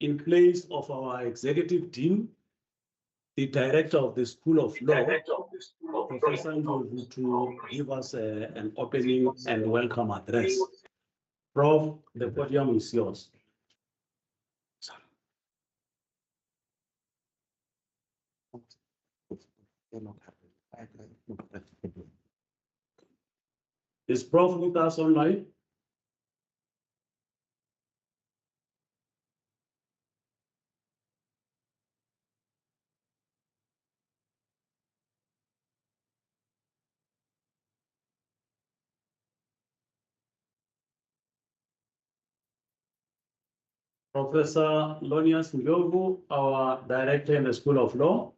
in place of our executive dean, the director of the School of Law, Professor Ndlovu, to give us an opening and welcome address. Prof, the podium is yours. Is Prof with us online? Professor Lonius Ndlovu, our director in the School of Law.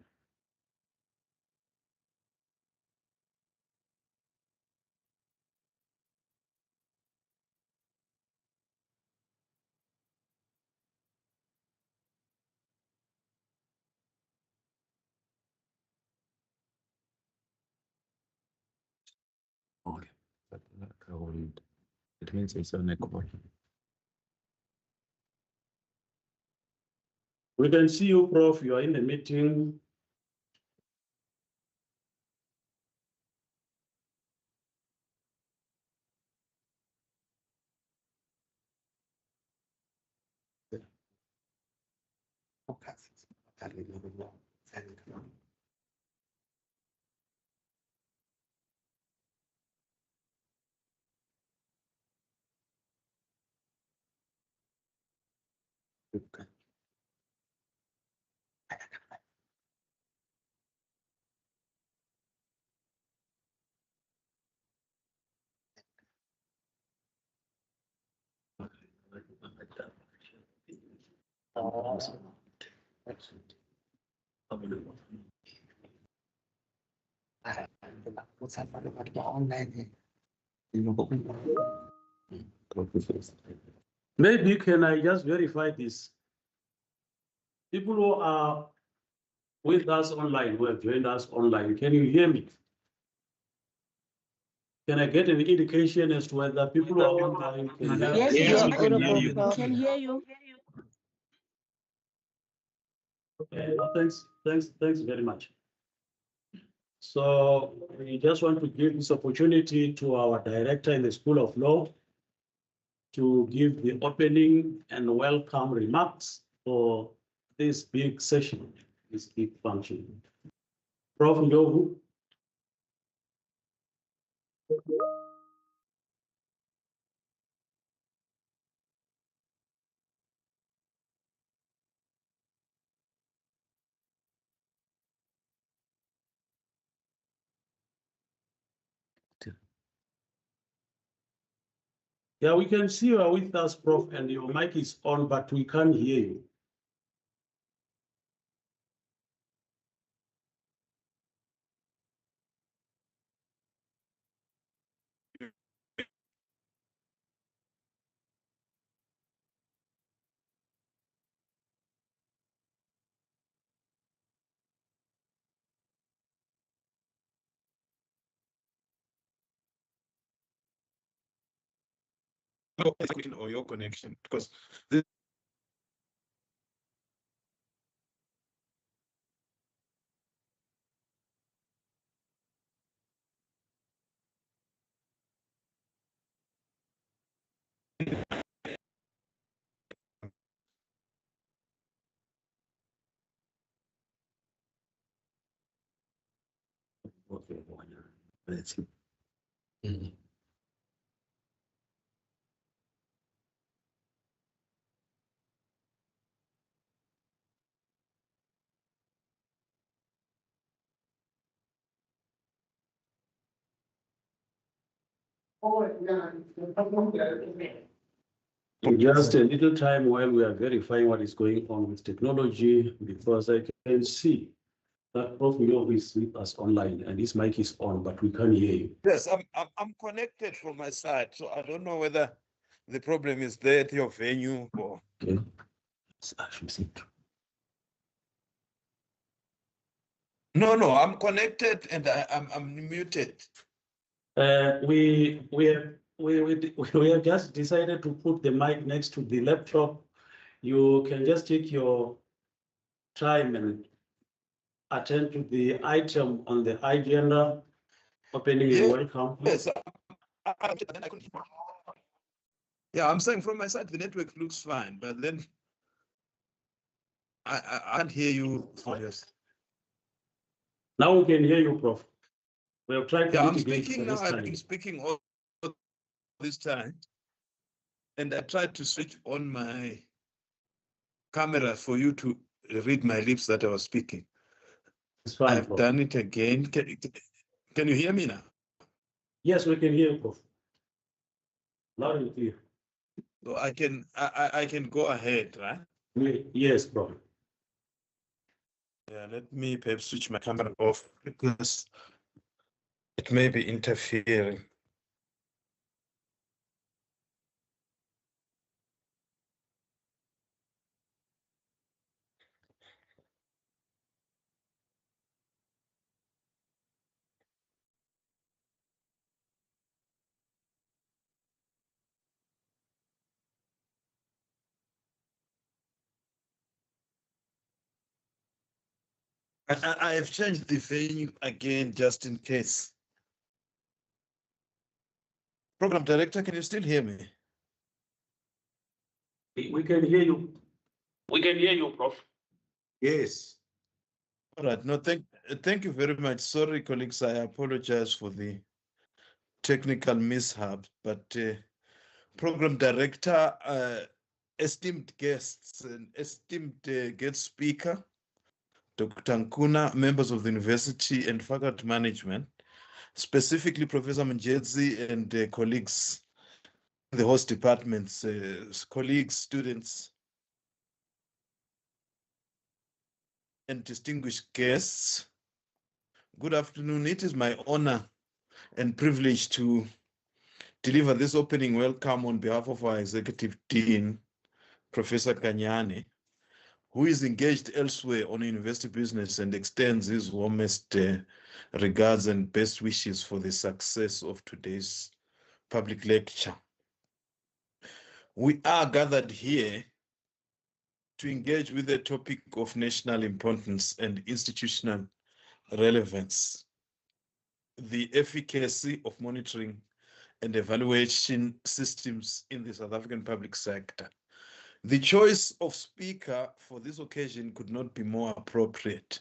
Okay. It means it's on a call. We can see you, Prof. You are in the meeting. Okay. Maybe can I just verify this? People who are with us online, who have joined us online, can you hear me? Can I get an indication as to whether people who are online can hear? Yes, Yes, you we are can hear audible. you. We can hear you. Okay, thanks very much. So we just want to give this opportunity to our director in the School of Law to give the opening and welcome remarks for this big session, this big function. Prof. Ndlovu. Yeah, we can see you are with us, Prof, and your mic is on, but we can't hear you. Or your connection, because this Okay, let's see. Just a little time while we are verifying what is going on with technology, because I can see that Prof. Ndlovu is with us online and his mic is on, but we can't hear you. yes, I'm connected from my side, so I don't know whether the problem is there at your venue or Okay. no, I'm connected and I'm muted. We we have just decided to put the mic next to the laptop. You can just take your time and attend to the item on the agenda, opening and welcome. Yes. Yeah, I'm saying from my side, the network looks fine, but then I can't hear you. Yes. Now we can hear you, Prof. We have tried to Yeah, I'm mitigate speaking for now. this I've been time. speaking all this time, and I tried to switch on my camera for you to read my lips that I was speaking. It's fine, I've Prof. done it again. Can you hear me now? Yes, we can hear you, Prof. Loud and clear. So I can go ahead, right? Yes, Prof. Yeah, let me perhaps switch my camera off because it may be interfering. I have changed the venue again just in case. Program director, can you still hear me? We can hear you. We can hear you, Prof. Yes. All right. No, thank you very much. Sorry, colleagues. I apologize for the technical mishap, but program director, esteemed guests, and esteemed guest speaker, Dr. Nkuna, members of the university and faculty management, specifically Professor Mjedzi and colleagues in the host departments, colleagues, students, and distinguished guests. Good afternoon. It is my honor and privilege to deliver this opening welcome on behalf of our Executive Dean, Professor Kanyane, who is engaged elsewhere on university business and extends his warmest regards and best wishes for the success of today's public lecture. We are gathered here to engage with a topic of national importance and institutional relevance: the efficacy of monitoring and evaluation systems in the South African public sector. The choice of speaker for this occasion could not be more appropriate.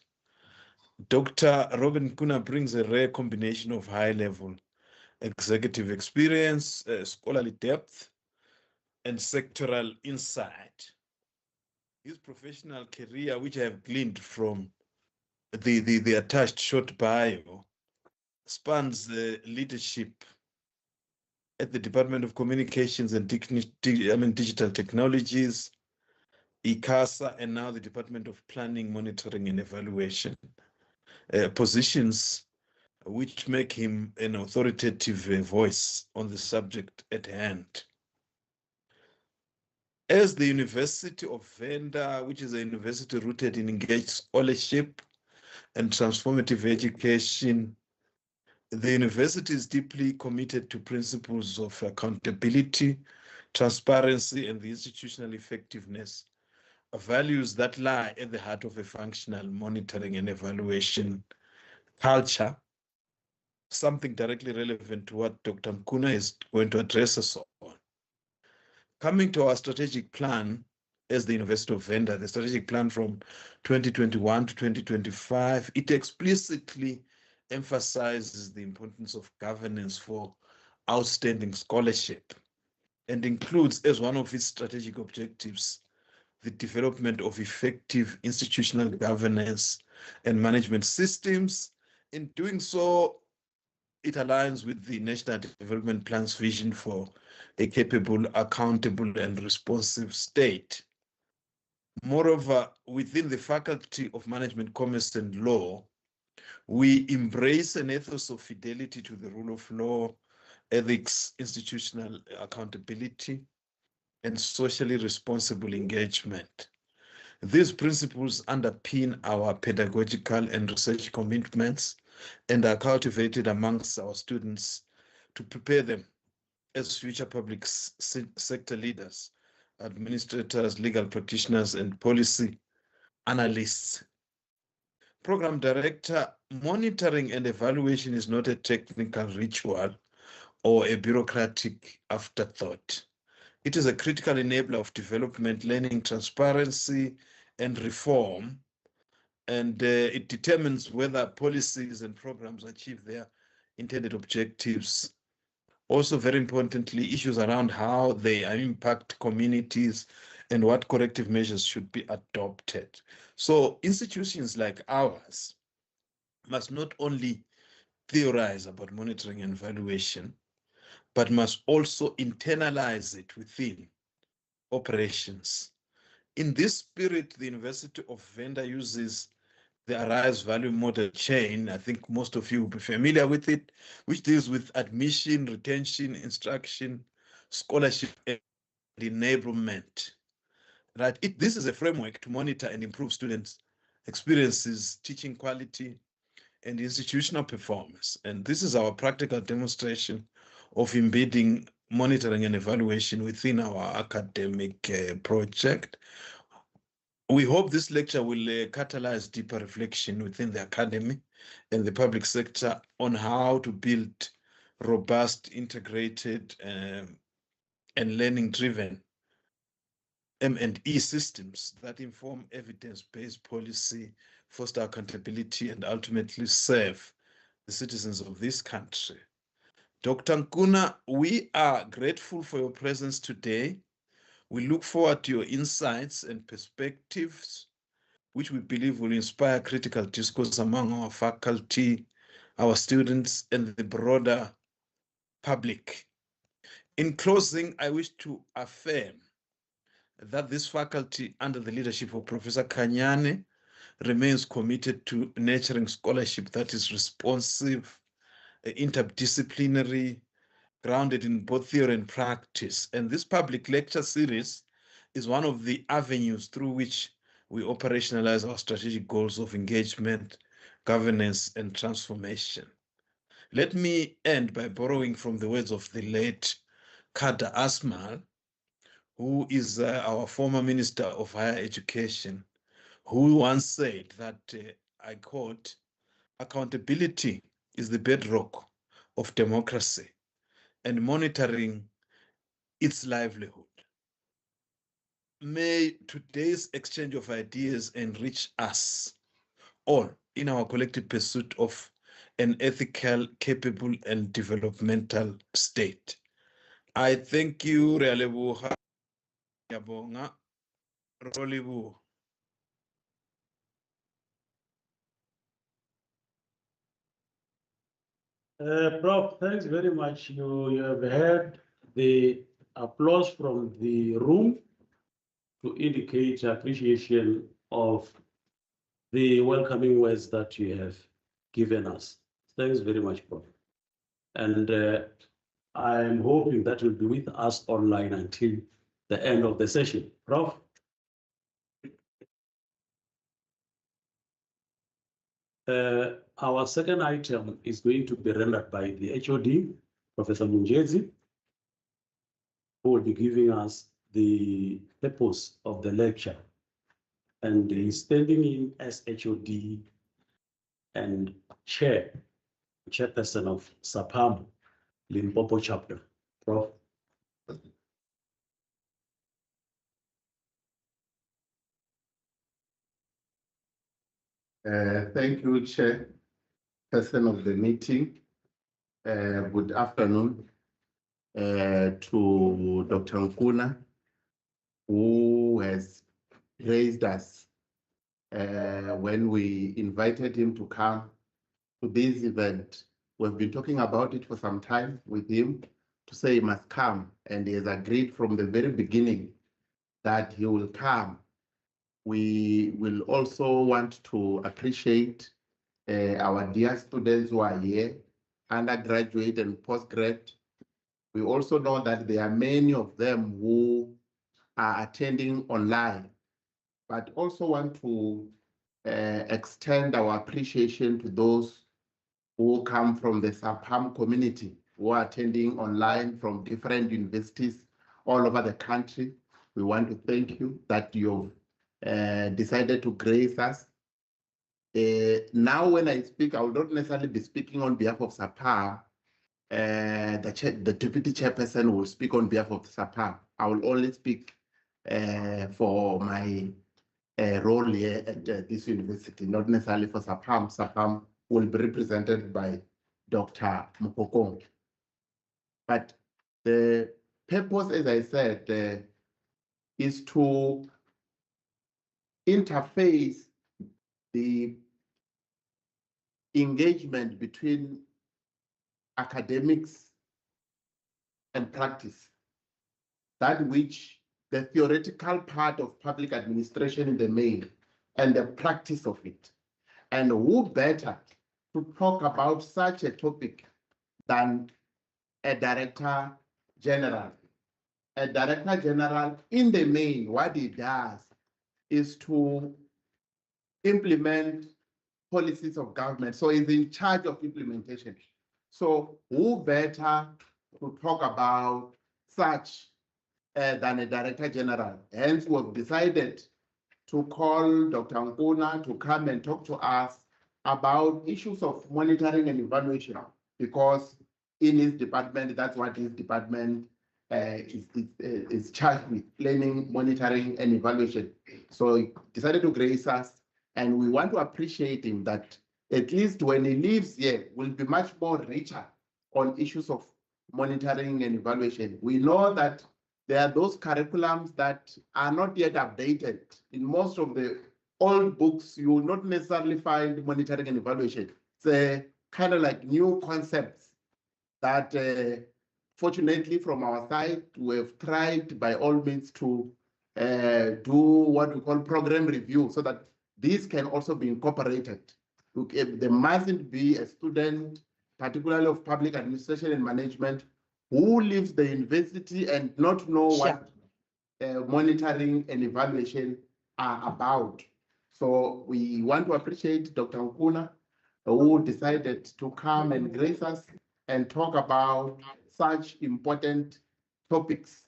Dr. Robin Nkuna brings a rare combination of high-level executive experience, scholarly depth, and sectoral insight. His professional career, which I have gleaned from the attached short bio, spans the leadership at the Department of Communications and Digital Technologies, ICASA, and now the Department of Planning, Monitoring, and Evaluation, positions which make him an authoritative voice on the subject at hand. As the University of Venda, which is a university rooted in engaged scholarship and transformative education, the university is deeply committed to principles of accountability, transparency, and the institutional effectiveness, values that lie at the heart of a functional monitoring and evaluation culture, something directly relevant to what Dr. Nkuna is going to address us on. Coming to our strategic plan as the University of Venda, the strategic plan from 2021 to 2025, it explicitly emphasizes the importance of governance for outstanding scholarship and includes as one of its strategic objectives the development of effective institutional governance and management systems. In doing so, it aligns with the National Development Plan's vision for a capable, accountable, and responsive state. Moreover, within the Faculty of Management, Commerce, and Law, we embrace an ethos of fidelity to the rule of law, ethics, institutional accountability, and socially responsible engagement. These principles underpin our pedagogical and research commitments and are cultivated amongst our students to prepare them as future public sector leaders, administrators, legal practitioners, and policy analysts. Program director, monitoring and evaluation is not a technical ritual or a bureaucratic afterthought. It is a critical enabler of development, learning, transparency, and reform. And it determines whether policies and programs achieve their intended objectives. Also, very importantly, issues around how they impact communities and what corrective measures should be adopted. So institutions like ours must not only theorize about monitoring and evaluation, but must also internalize it within operations. In this spirit, the University of Venda uses the ARISE value model chain. I think most of you will be familiar with it, which deals with admission, retention, instruction, scholarship, and enablement. Right? This is a framework to monitor and improve students' experiences, teaching quality, and institutional performance. And this is our practical demonstration of embedding monitoring and evaluation within our academic project. We hope this lecture will catalyze deeper reflection within the academy and the public sector on how to build robust, integrated, and learning-driven M&E systems that inform evidence-based policy, foster accountability, and ultimately serve the citizens of this country. Dr. Nkuna, we are grateful for your presence today. We look forward to your insights and perspectives, which we believe will inspire critical discourse among our faculty, our students, and the broader public. In closing, I wish to affirm that this faculty, under the leadership of Professor Kanyane, remains committed to nurturing scholarship that is responsive, interdisciplinary, grounded in both theory and practice. And this public lecture series is one of the avenues through which we operationalize our strategic goals of engagement, governance, and transformation. Let me end by borrowing from the words of the late Kada Asmal, who is our former Minister of Higher Education, who once said that, I quote, "Accountability is the bedrock of democracy and monitoring its livelihood." May today's exchange of ideas enrich us all in our collective pursuit of an ethical, capable, and developmental state. I thank you, Realebuha Yabonga Rolibu. Prof, thanks very much. You have heard the applause from the room to indicate appreciation of the welcoming words that you have given us. Thanks very much, Prof. And I'm hoping that will be with us online until the end of the session. Prof? Our second item is going to be rendered by the HOD, Professor Munjezi, who will be giving us the purpose of the lecture. And he's standing in as HOD and chairperson of SAPAM, Limpopo chapter. Prof. Thank you, Chairperson of the meeting. Good afternoon to Dr. Nkuna, who has praised us when we invited him to come to this event. We've been talking about it for some time with him to say he must come, and he has agreed from the very beginning that he will come. We will also want to appreciate our dear students who are here, undergraduate and postgrad. We also know that there are many of them who are attending online, but also want to extend our appreciation to those who come from the SAPAM community. who are attending online from different universities all over the country. We want to thank you that you've decided to grace us. Now, when I speak, I will not necessarily be speaking on behalf of SAPA. The deputy chairperson will speak on behalf of SAPA. I will only speak for my role here at this university, not necessarily for SAPAM. SAPAM will be represented by Dr. Mokokong. But the purpose, as I said, is to interface the engagement between academics and practice, that which the theoretical part of public administration in the main and the practice of it. And who better to talk about such a topic than a director general? A director general, in the main, what he does is to implement policies of government. So he's in charge of implementation. So who better to talk about such than a director general? Hence, we've decided to call Dr. Nkuna to come and talk to us about issues of monitoring and evaluation, because in his department, that's what his department is charged with, planning, monitoring, and evaluation. So he decided to grace us, and we want to appreciate him that at least when he leaves here, will be much more richer on issues of monitoring and evaluation. We know that there are those curriculums that are not yet updated. In most of the old books, you will not necessarily find monitoring and evaluation. It's kind of like new concepts that fortunately from our side, we have tried by all means to do what we call program review so that these can also be incorporated. There mustn't be a student, particularly of public administration and management, who leaves the university and not know what monitoring and evaluation are about. So we want to appreciate Dr. Nkuna, who decided to come and grace us and talk about such important topics.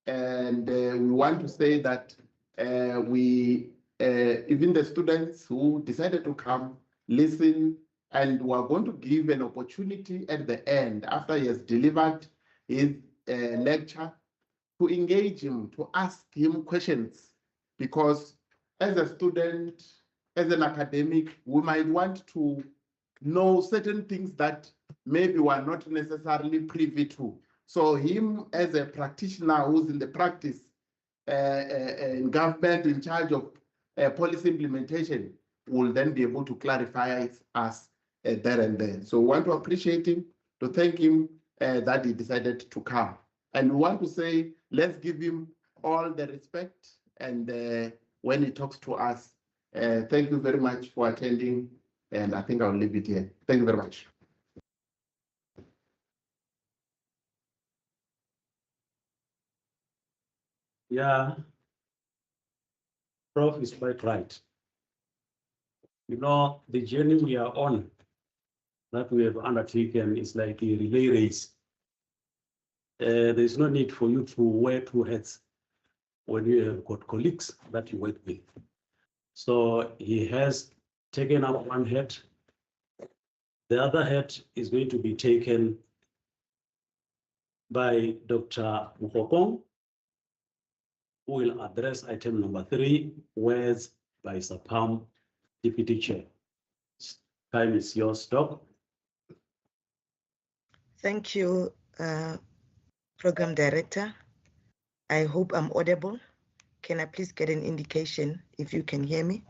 And we want to say that even the students who decided to come, listen, and we are going to give an opportunity at the end, after he has delivered his lecture, to engage him, to ask him questions. Because as a student, as an academic, we might want to know certain things that maybe we are not necessarily privy to. So him as a practitioner who's in the practice in government in charge of policy implementation will then be able to clarify us there and then. So we want to appreciate him, to thank him that he decided to come. And we want to say, let's give him all the respect. And when he talks to us, thank you very much for attending. And I think I'll leave it here. Thank you very much. Yeah, Prof is quite right. You know, the journey we are on, that we have undertaken, is like a relay race. There's no need for you to wear two hats when you have got colleagues that you work with. So he has taken up one hat. The other hat is going to be taken by Dr. Mokokong, who will address item number 3, words by SAPAM Deputy Chair. Time is yours, Doc. Thank you, Program Director. I hope I'm audible. Can I please get an indication if you can hear me?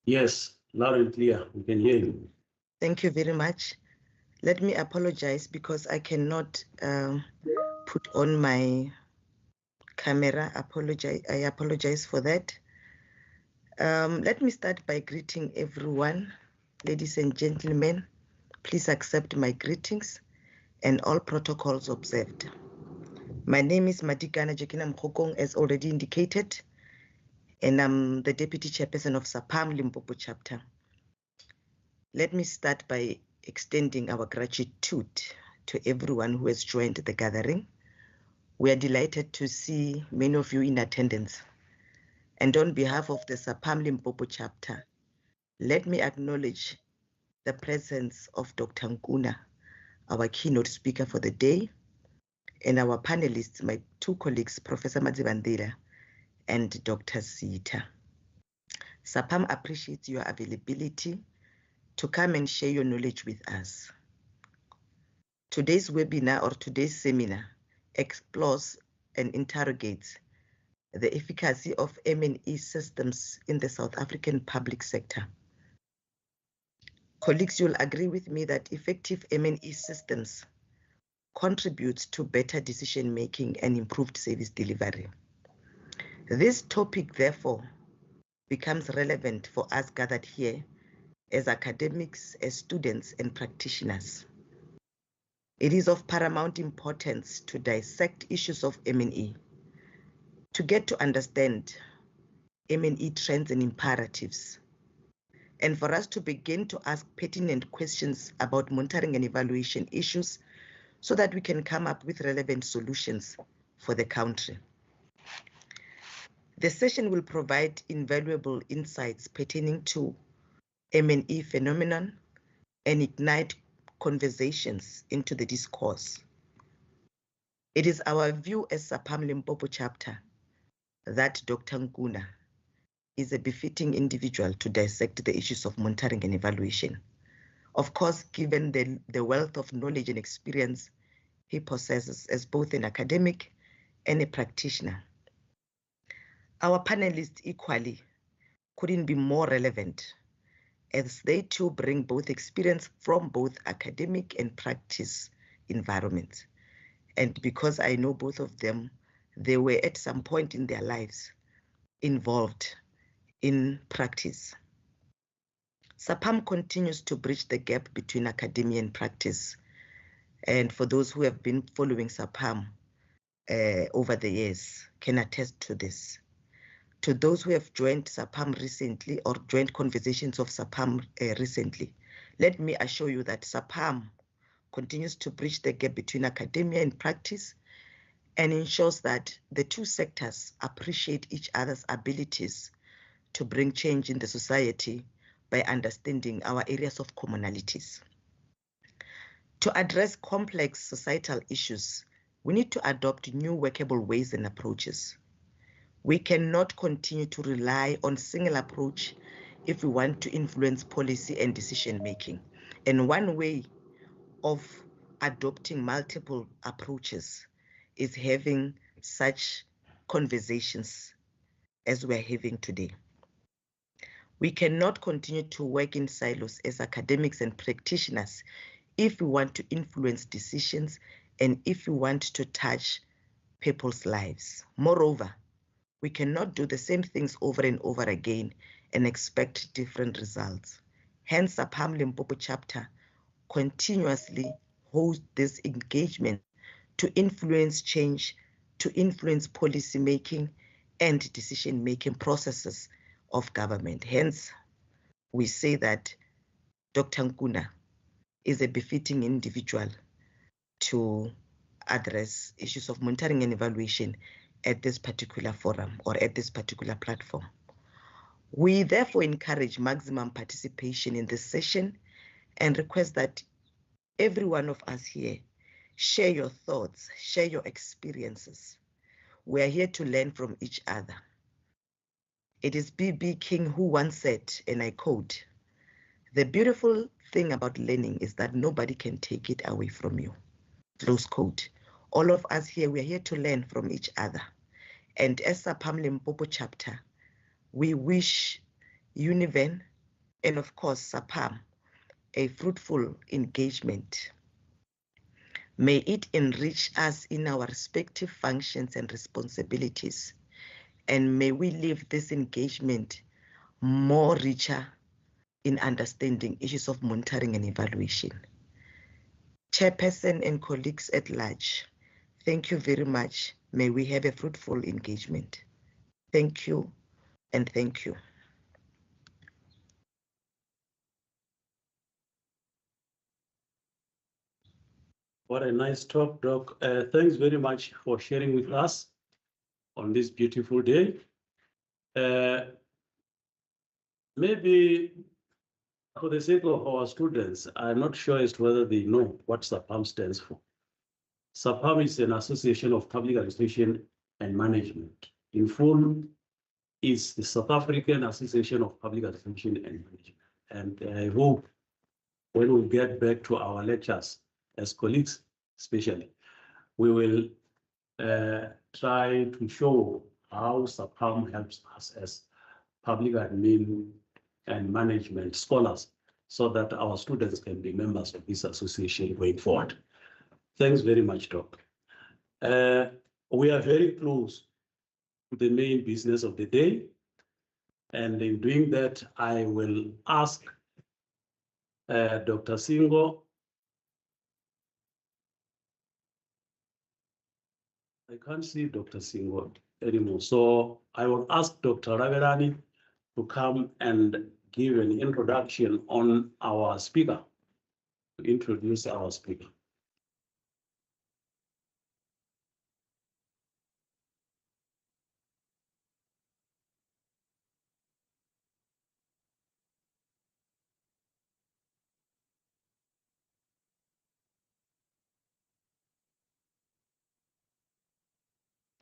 Yes, loud and clear. We can hear you. Thank you very much. Let me apologize because I cannot put on my camera. I apologize for that. Let me start by greeting everyone. Ladies and gentlemen, please accept my greetings and all protocols observed. My name is Madikana Jekina Mokokong, as already indicated, and I'm the Deputy Chairperson of SAPAM Limpopo Chapter. Let me start by extending our gratitude to everyone who has joined the gathering. We are delighted to see many of you in attendance. And on behalf of the SAPAM Limpopo chapter, let me acknowledge the presence of Dr. Nkuna, our keynote speaker for the day, and our panelists, my two colleagues, Professor Madzibandira and Dr. Sita. SAPAM appreciates your availability to come and share your knowledge with us. Today's webinar or today's seminar explores and interrogates the efficacy of M&E systems in the South African public sector. Colleagues, you'll agree with me that effective M&E systems contribute to better decision-making and improved service delivery. This topic, therefore, becomes relevant for us gathered here as academics, as students, and practitioners. It is of paramount importance to dissect issues of M&E, to get to understand M&E trends and imperatives, and for us to begin to ask pertinent questions about monitoring and evaluation issues so that we can come up with relevant solutions for the country. The session will provide invaluable insights pertaining to M&E phenomenon and ignite conversations into the discourse. It is our view as SAPAM Limpopo chapter that Dr. Nkuna is a befitting individual to dissect the issues of monitoring and evaluation. Of course, given the wealth of knowledge and experience he possesses as both an academic and a practitioner. Our panelists equally couldn't be more relevant, as they too bring both experience from both academic and practice environments. And because I know both of them, they were at some point in their lives involved in practice. SAPAM continues to bridge the gap between academia and practice. And for those who have been following SAPAM over the years, can attest to this. To those who have joined SAPAM recently or joined conversations of SAPAM recently, let me assure you that SAPAM continues to bridge the gap between academia and practice and ensures that the two sectors appreciate each other's abilities to bring change in the society by understanding our areas of commonalities. To address complex societal issues, we need to adopt new workable ways and approaches. We cannot continue to rely on a single approach if we want to influence policy and decision making. And one way of adopting multiple approaches is having such conversations as we're having today. We cannot continue to work in silos as academics and practitioners if we want to influence decisions and if we want to touch people's lives. Moreover, we cannot do the same things over and over again and expect different results. Hence, SAPAM Limpopo chapter continuously hosts this engagement to influence change, to influence policy making and decision making processes of government. Hence, we say that Dr. Nkuna is a befitting individual to address issues of monitoring and evaluation at this particular forum or at this particular platform. We therefore encourage maximum participation in this session and request that every one of us here share your thoughts, share your experiences. We are here to learn from each other. It is B.B. King who once said, and I quote, "The beautiful thing about learning is that nobody can take it away from you." Close quote. All of us here, we are here to learn from each other. And as SAPAM Limpopo chapter, we wish Univen and of course SAPAM a fruitful engagement. May it enrich us in our respective functions and responsibilities. And may we leave this engagement more richer in understanding issues of monitoring and evaluation. Chairperson and colleagues at large, thank you very much. May we have a fruitful engagement. Thank you and thank you. What a nice talk, Doc. Thanks very much for sharing with us on this beautiful day. Maybe for the sake of our students, I'm not sure as to whether they know what SAPAM stands for. SAPAM is an association of public administration and management. In full, is the South African Association of Public Administration and Management. And I hope when we get back to our lectures as colleagues, especially, we will try to show how SAPAM helps us as public admin and management scholars so that our students can be members of this association going forward. Thanks very much, Doc. We are very close to the main business of the day. And in doing that, I will ask Dr. Singo. I can't see Dr. Singo anymore. So I will ask Dr. Raverani to come and give an introduction on our speaker, to introduce our speaker.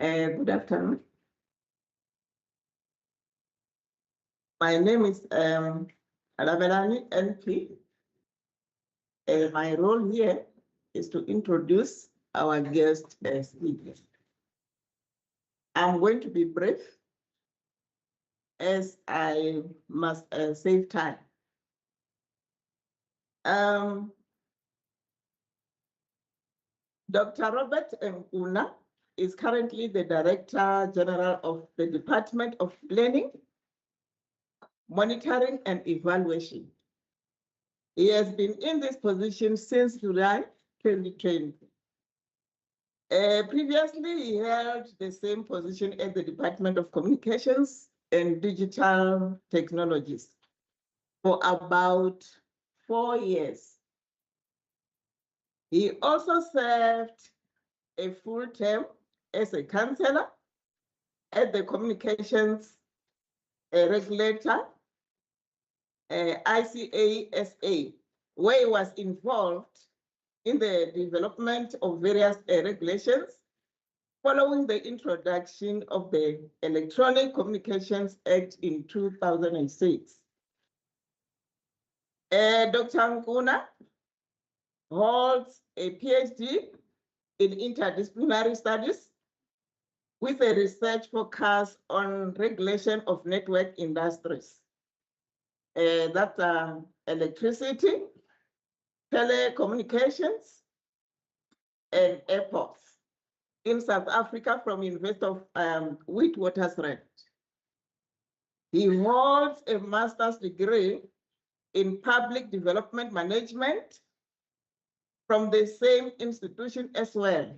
Good afternoon. My name is Alavelani NP. My role here is to introduce our guest speaker. I'm going to be brief as I must save time. Dr. Robert Nkuna is currently the Director General of the Department of Planning, Monitoring and Evaluation. He has been in this position since July 2020. Previously, he held the same position at the Department of Communications and Digital Technologies for about 4 years. He also served a full term as a counselor at the Communications Regulator, ICASA, where he was involved in the development of various regulations following the introduction of the Electronic Communications Act in 2006. Dr. Nkuna holds a PhD in interdisciplinary studies with a research focus on regulation of network industries. That's electricity, telecommunications, and airports in South Africa from University of Witwatersrand. He holds a master's degree in public development management from the same institution, as well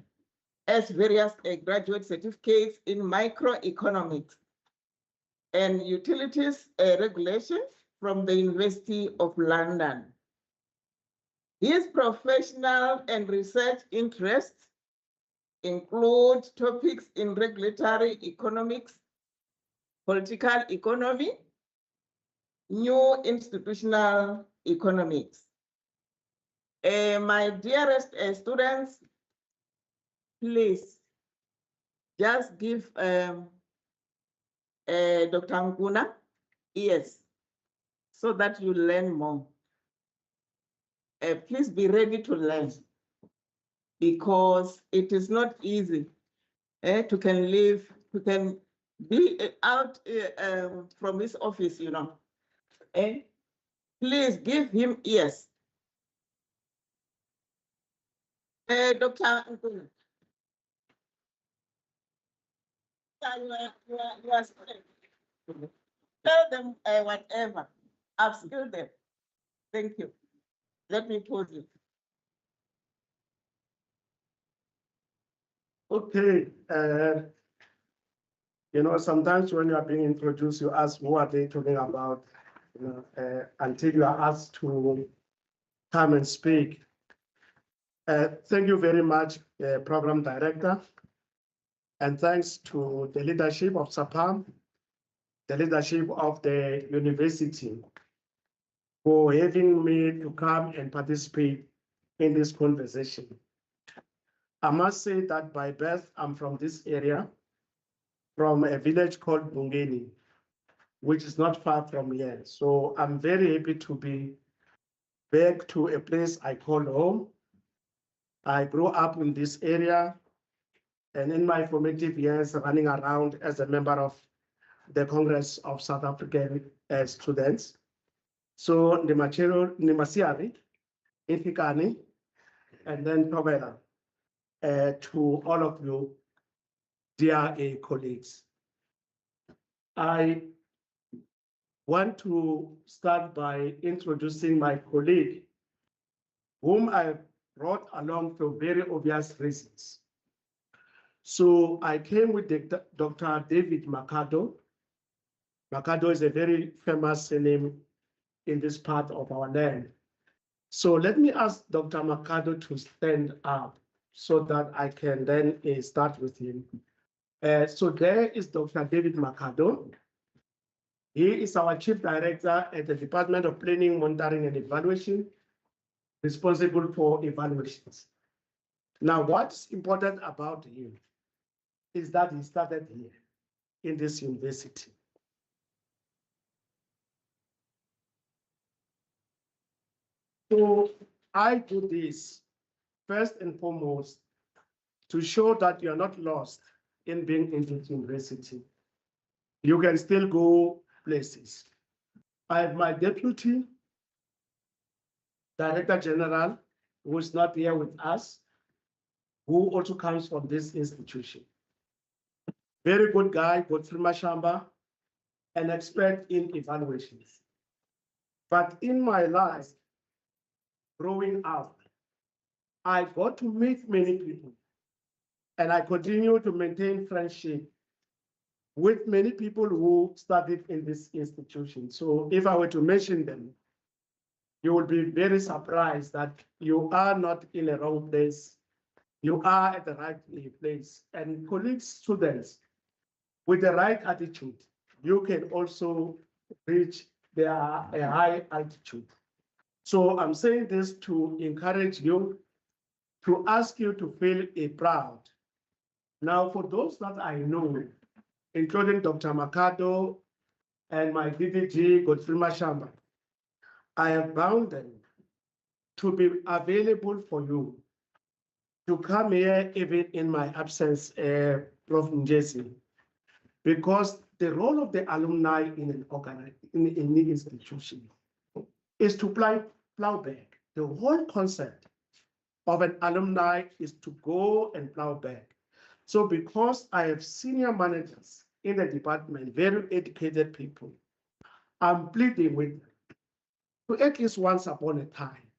as various graduate certificates in microeconomics and utilities regulation from the University of London. His professional and research interests include topics in regulatory economics, political economy, new institutional economics. My dearest students, please just give Dr. Nkuna ears so that you learn more. Please be ready to learn, because it is not easy to be out from his office, you know. Please give him ears. Dr. Nkuna, you are student. Tell them whatever. I've skilled them. Thank you. Let me pause it. Okay. You know, sometimes when you are being introduced, you ask, who are they talking about? You know, until you are asked to come and speak. Thank you very much, Program Director. And thanks to the leadership of SAPAM, the leadership of the university for having me to come and participate in this conversation. I must say that by birth, I'm from this area, from a village called Bungeni, which is not far from here. So I'm very happy to be back to a place I call home. I grew up in this area, and in my formative years, running around as a member of the Congress of South African Students. So Nimasiari, Efficacy, and then Tobela, to all of you, dear colleagues. I want to start by introducing my colleague, whom I brought along for very obvious reasons. So I came with Dr. David Makado. Makado is a very famous name in this part of our land. So let me ask Dr. Makado to stand up so that I can then start with him. So there is Dr. David Makado. He is our Chief Director at the Department of Planning, Monitoring and Evaluation, responsible for evaluations. Now, what's important about him is that he started here in this university. So I do this first and foremost to show that you are not lost in being in this university. You can still go places. I have my deputy Director General, who is not here with us, who also comes from this institution. Very good guy, Godfrey Mashamba, an expert in evaluations. But in my life, growing up, I got to meet many people, and I continue to maintain friendship with many people who studied in this institution. So if I were to mention them, you will be very surprised that you are not in a wrong place. You are at the right place. And colleagues, students, with the right attitude, you can also reach a high altitude. So I'm saying this to encourage you, to ask you to feel proud. Now, for those that I know, including Dr. Makado and my DDG, Godfrey Mashamba, I have bound them to be available for you to come here even in my absence, Prof. Njesi, because the role of the alumni in an institution is to plow back. The whole concept of an alumni is to go and plow back. So because I have senior managers in the department, very educated people, I'm pleading with them to at least once upon a time,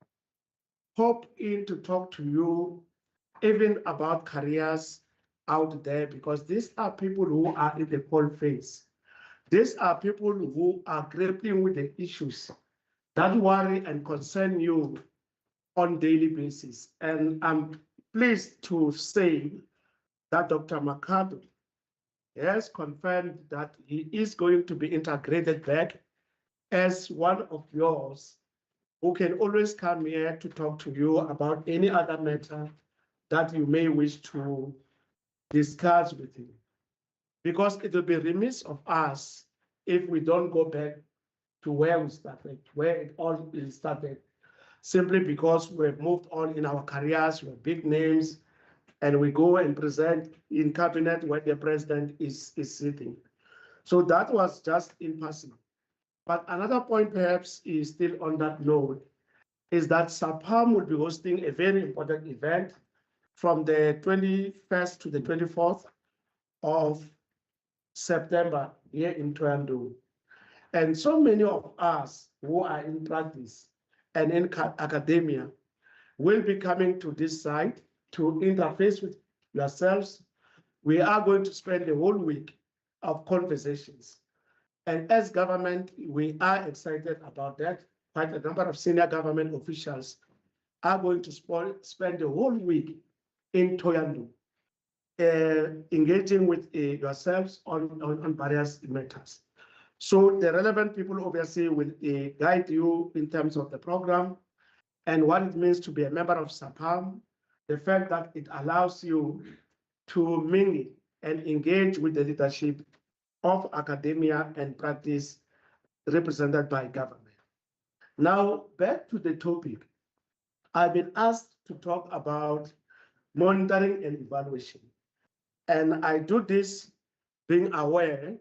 hop in to talk to you even about careers out there, because these are people who are in the cold face. These are people who are grappling with the issues that worry and concern you on daily basis. And I'm pleased to say that Dr. Makado has confirmed that he is going to be integrated back as one of yours who can always come here to talk to you about any other matter that you may wish to discuss with him. Because it will be remiss of us if we don't go back to where we started, where it all started, simply because we've moved on in our careers, we're big names, and we go and present in cabinet where the president is sitting. So that was just in passing. But another point perhaps is still on that note, is that SAPAM will be hosting a very important event from the 21st to the 24th of September here in Toronto. And so many of us who are in practice and in academia will be coming to this site to interface with yourselves. We are going to spend the whole week of conversations. And as government, we are excited about that. Quite a number of senior government officials are going to spend the whole week in Toyandu, engaging with yourselves on various matters. So the relevant people obviously will guide you in terms of the program and what it means to be a member of SAPAM, the fact that it allows you to mingle and engage with the leadership of academia and practice represented by government. Now, back to the topic. I've been asked to talk about monitoring and evaluation. And I do this being aware,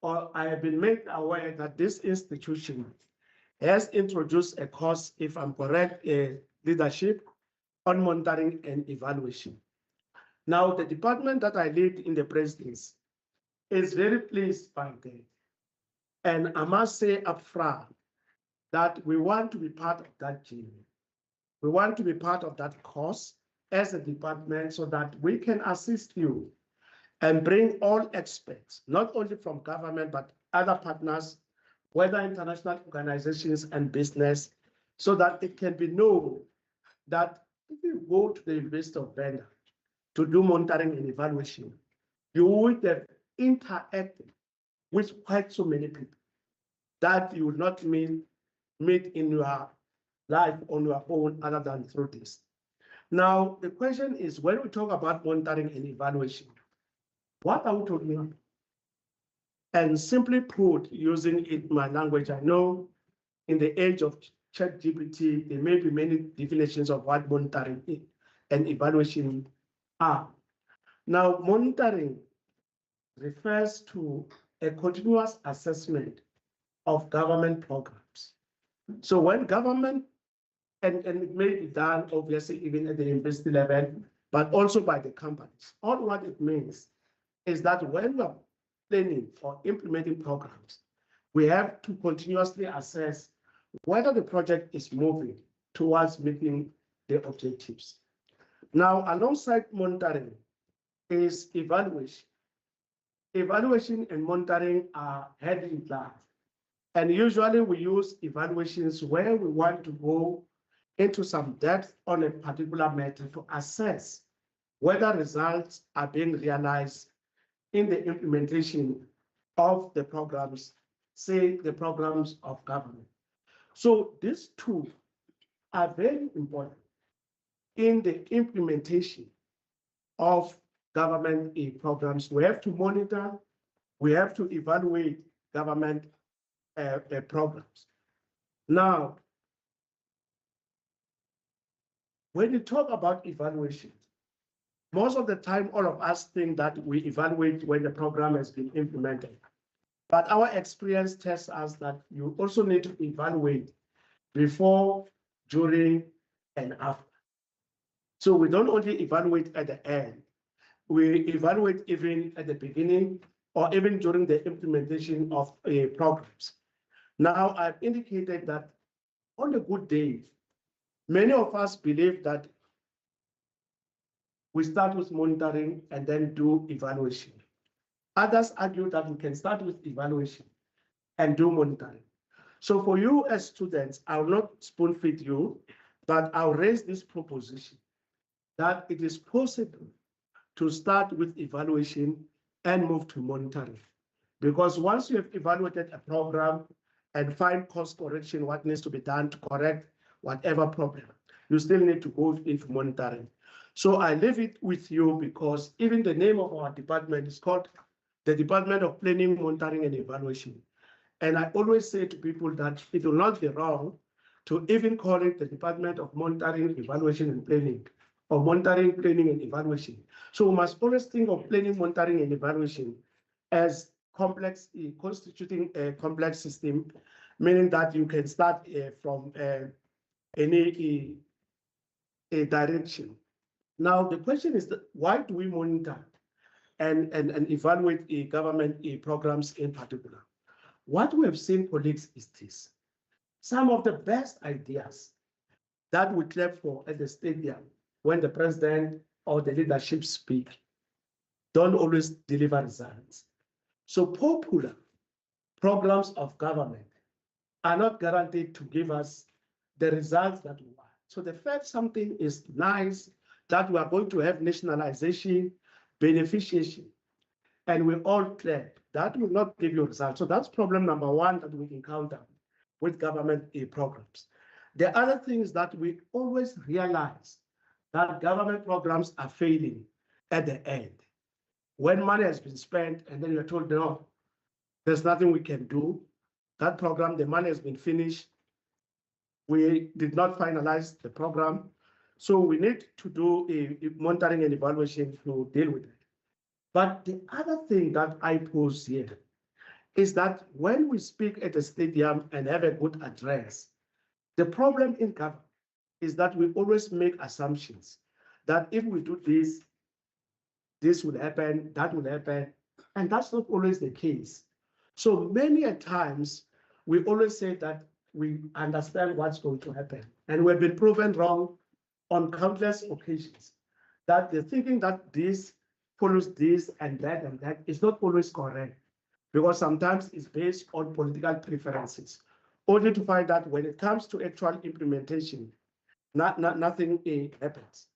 or I have been made aware that this institution has introduced a course, if I'm correct, leadership on monitoring and evaluation. Now, the department that I lead in the presidency is very pleased by that. And I must say upfront that we want to be part of that journey. We want to be part of that course as a department so that we can assist you and bring all experts, not only from government, but other partners, whether international organizations and business, so that it can be known that if you go to the University of Venda to do monitoring and evaluation, you would have interacted with quite so many people that you would not meet in your life on your own other than through this. Now, the question is, when we talk about monitoring and evaluation, what are we talking about? And simply put, using it my language, I know in the age of ChatGPT, there may be many definitions of what monitoring and evaluation are. Now, monitoring refers to a continuous assessment of government programs. So when government, and it may be done obviously even at the university level, but also by the companies. All what it means is that when we're planning or implementing programs, we have to continuously assess whether the project is moving towards meeting the objectives. Now, alongside monitoring is evaluation. Evaluation and monitoring are hand in glove. And usually we use evaluations where we want to go into some depth on a particular matter to assess whether results are being realized in the implementation of the programs, say the programs of government. So these two are very important in the implementation of government programs. We have to monitor, we have to evaluate government programs. Now, when you talk about evaluation, most of the time, all of us think that we evaluate when the program has been implemented. But our experience tells us that you also need to evaluate before, during, and after. So we don't only evaluate at the end, we evaluate even at the beginning or even during the implementation of programs. Now, I've indicated that on a good day, many of us believe that we start with monitoring and then do evaluation. Others argue that we can start with evaluation and do monitoring. So for you as students, I will not spoon feed you, but I'll raise this proposition that it is possible to start with evaluation and move to monitoring. Because once you have evaluated a program and find course correction, what needs to be done to correct whatever problem, you still need to go into monitoring. So I leave it with you because even the name of our department is called the Department of Planning, Monitoring and Evaluation. And I always say to people that it will not be wrong to even call it the Department of Monitoring, Evaluation and Planning, or Monitoring, Planning and Evaluation. So we must always think of planning, monitoring and evaluation as complex, constituting a complex system, meaning that you can start from any direction. Now, the question is that why do we monitor and evaluate government programs in particular? What we have seen, colleagues, is this. Some of the best ideas that we clap for at the stadium when the president or the leadership speak don't always deliver results. So popular programs of government are not guaranteed to give us the results that we want. So the first something is nice that we are going to have nationalization, beneficiation, and we all clap. That will not give you results. So that's problem number one that we encounter with government programs. The other thing is that we always realize that government programs are failing at the end. When money has been spent and then you're told, no, there's nothing we can do. That program, the money has been finished. We did not finalize the program. So we need to do a monitoring and evaluation to deal with it. But the other thing that I pose here is that when we speak at a stadium and have a good address, the problem in government is that we always make assumptions that if we do this, this will happen, that will happen, and that's not always the case. So many a times, we always say that we understand what's going to happen, and we've been proven wrong on countless occasions, that the thinking that this follows this and that is not always correct, because sometimes it's based on political preferences, only to find that when it comes to actual implementation, nothing happens.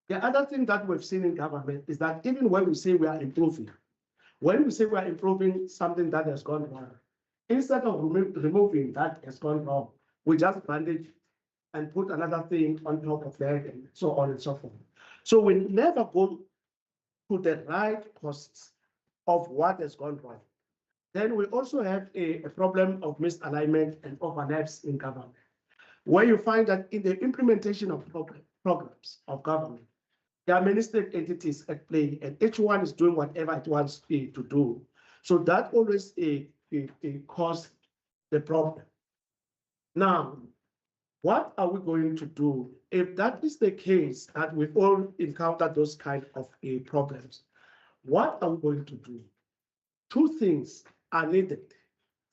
The other thing that we've seen in government is that even when we say we are improving, when we say we are improving something that has gone wrong, instead of removing that has gone wrong, we just bandage and put another thing on top of that and so on and so forth. So we never go to the right causes of what has gone wrong. Then we also have a problem of misalignment and overlaps in government, where you find that in the implementation of programs of government, there are many state entities at play, and each one is doing whatever it wants to do. So that always causes the problem. Now, what are we going to do if that is the case, that we all encounter those kind of problems? What are we going to do? Two things are needed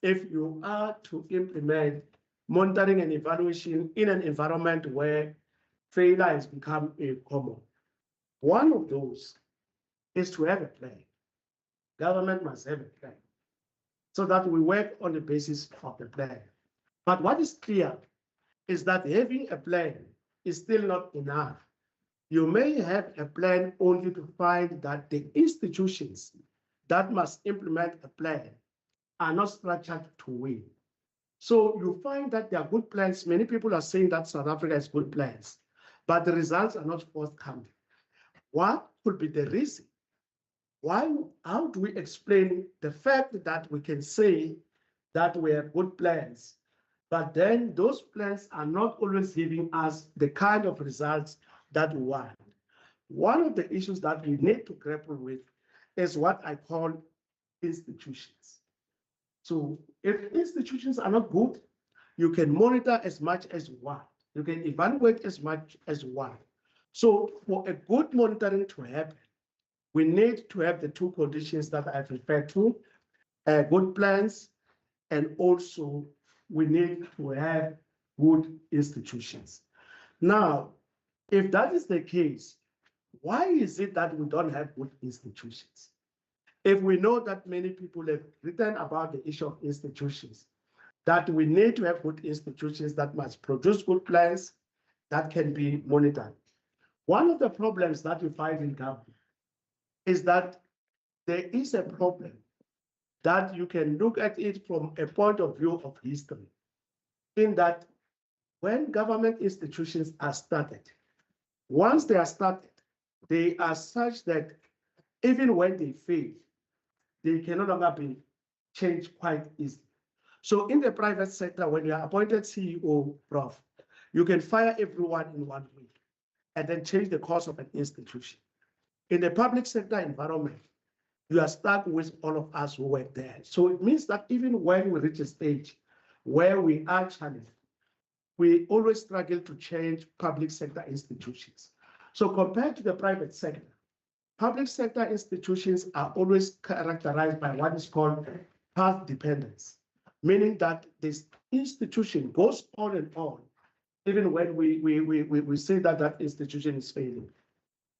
if you are to implement monitoring and evaluation in an environment where failure has become common. One of those is to have a plan. Government must have a plan so that we work on the basis of the plan. But what is clear is that having a plan is still not enough. You may have a plan only to find that the institutions that must implement a plan are not structured to win. So you find that there are good plans. Many people are saying that South Africa has good plans, but the results are not forthcoming. What could be the reason? How do we explain the fact that we can say that we have good plans, but then those plans are not always giving us the kind of results that we want? One of the issues that we need to grapple with is what I call institutions. So if institutions are not good, you can monitor as much as you want. You can evaluate as much as you want. So for a good monitoring to happen, we need to have the two conditions that I've referred to, good plans, and also we need to have good institutions. Now, if that is the case, why is it that we don't have good institutions? If we know that many people have written about the issue of institutions, that we need to have good institutions that must produce good plans that can be monitored. One of the problems that we find in government is that there is a problem that you can look at it from a point of view of history, in that when government institutions are started, once they are started, they are such that even when they fail, they can no longer be changed quite easily. So in the private sector, when you are appointed CEO, Prof, you can fire everyone in 1 week and then change the course of an institution. In the public sector environment, you are stuck with all of us who work there. So it means that even when we reach a stage where we are challenged, we always struggle to change public sector institutions. So compared to the private sector, public sector institutions are always characterized by what is called path dependence, meaning that this institution goes on and on, even when we say that that institution is failing.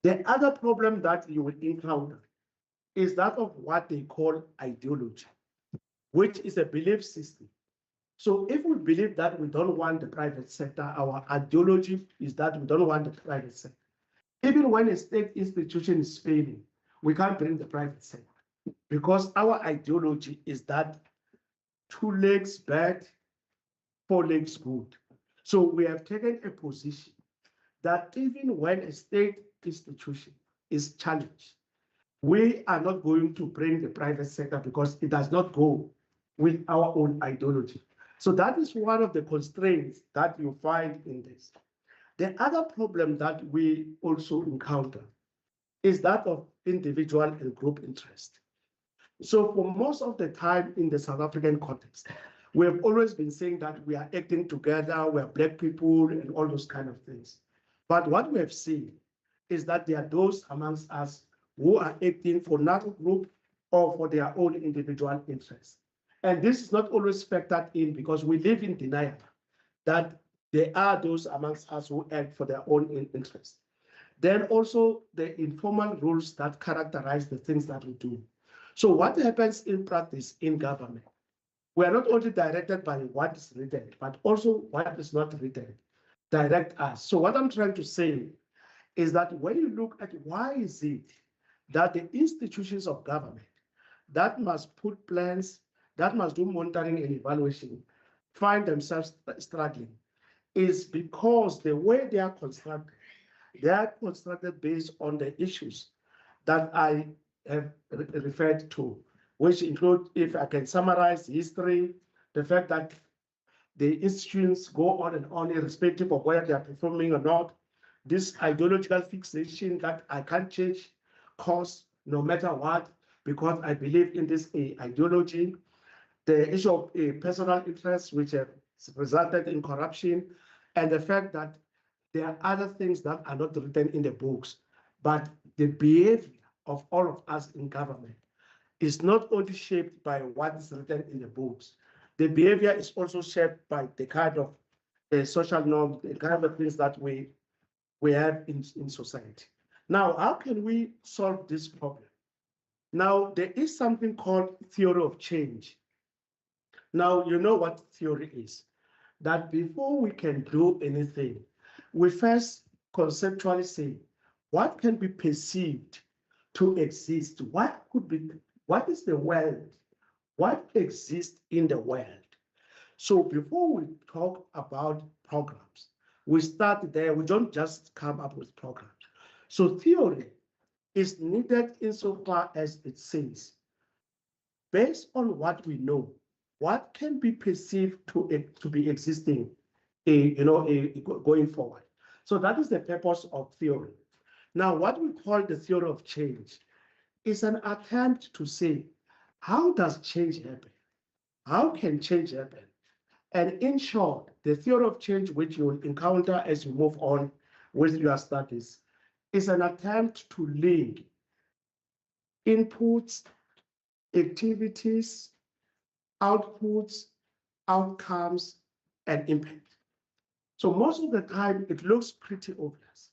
The other problem that you will encounter is that of what they call ideology, which is a belief system So if we believe that we don't want the private sector, our ideology is that we don't want the private sector. Even when a state institution is failing, we can't bring the private sector because our ideology is that 2 legs bad, 4 legs good. So we have taken a position that even when a state institution is challenged, we are not going to bring the private sector because it does not go with our own ideology. So that is one of the constraints that you find in this. The other problem that we also encounter is that of individual and group interest. So for most of the time in the South African context, we have always been saying that we are acting together, we are Black people and all those kind of things. But what we have seen is that there are those amongst us who are acting for another group or for their own individual interests. And this is not always factored in because we live in denial that there are those amongst us who act for their own interests. Then also the informal rules that characterize the things that we do. So what happens in practice in government? We are not only directed by what is written, but also what is not written direct us. So what I'm trying to say is that when you look at why is it that the institutions of government that must put plans, that must do monitoring and evaluation, find themselves struggling, is because the way they are constructed based on the issues that I have referred to, which include, if I can summarize history, the fact that the institutions go on and on irrespective of whether they are performing or not, this ideological fixation that I can't change course no matter what, because I believe in this ideology, the issue of personal interests, which have resulted in corruption, and the fact that there are other things that are not written in the books, but the behavior of all of us in government is not only shaped by what is written in the books, the behavior is also shaped by the kind of social norms, the kind of things that we have in society. Now, how can we solve this problem? Now, there is something called theory of change. Now, you know what theory is, that before we can do anything, we first conceptually say, what can be perceived to exist? What is the world? What exists in the world? So before we talk about programs, we start there. We don't just come up with programs. So theory is needed insofar as it says, based on what we know, what can be perceived to be existing, going forward. So that is the purpose of theory. Now, what we call the theory of change is an attempt to say, how does change happen? How can change happen? And in short, the theory of change which you will encounter as you move on with your studies is an attempt to link inputs, activities, outputs, outcomes, and impact. So most of the time, it looks pretty obvious,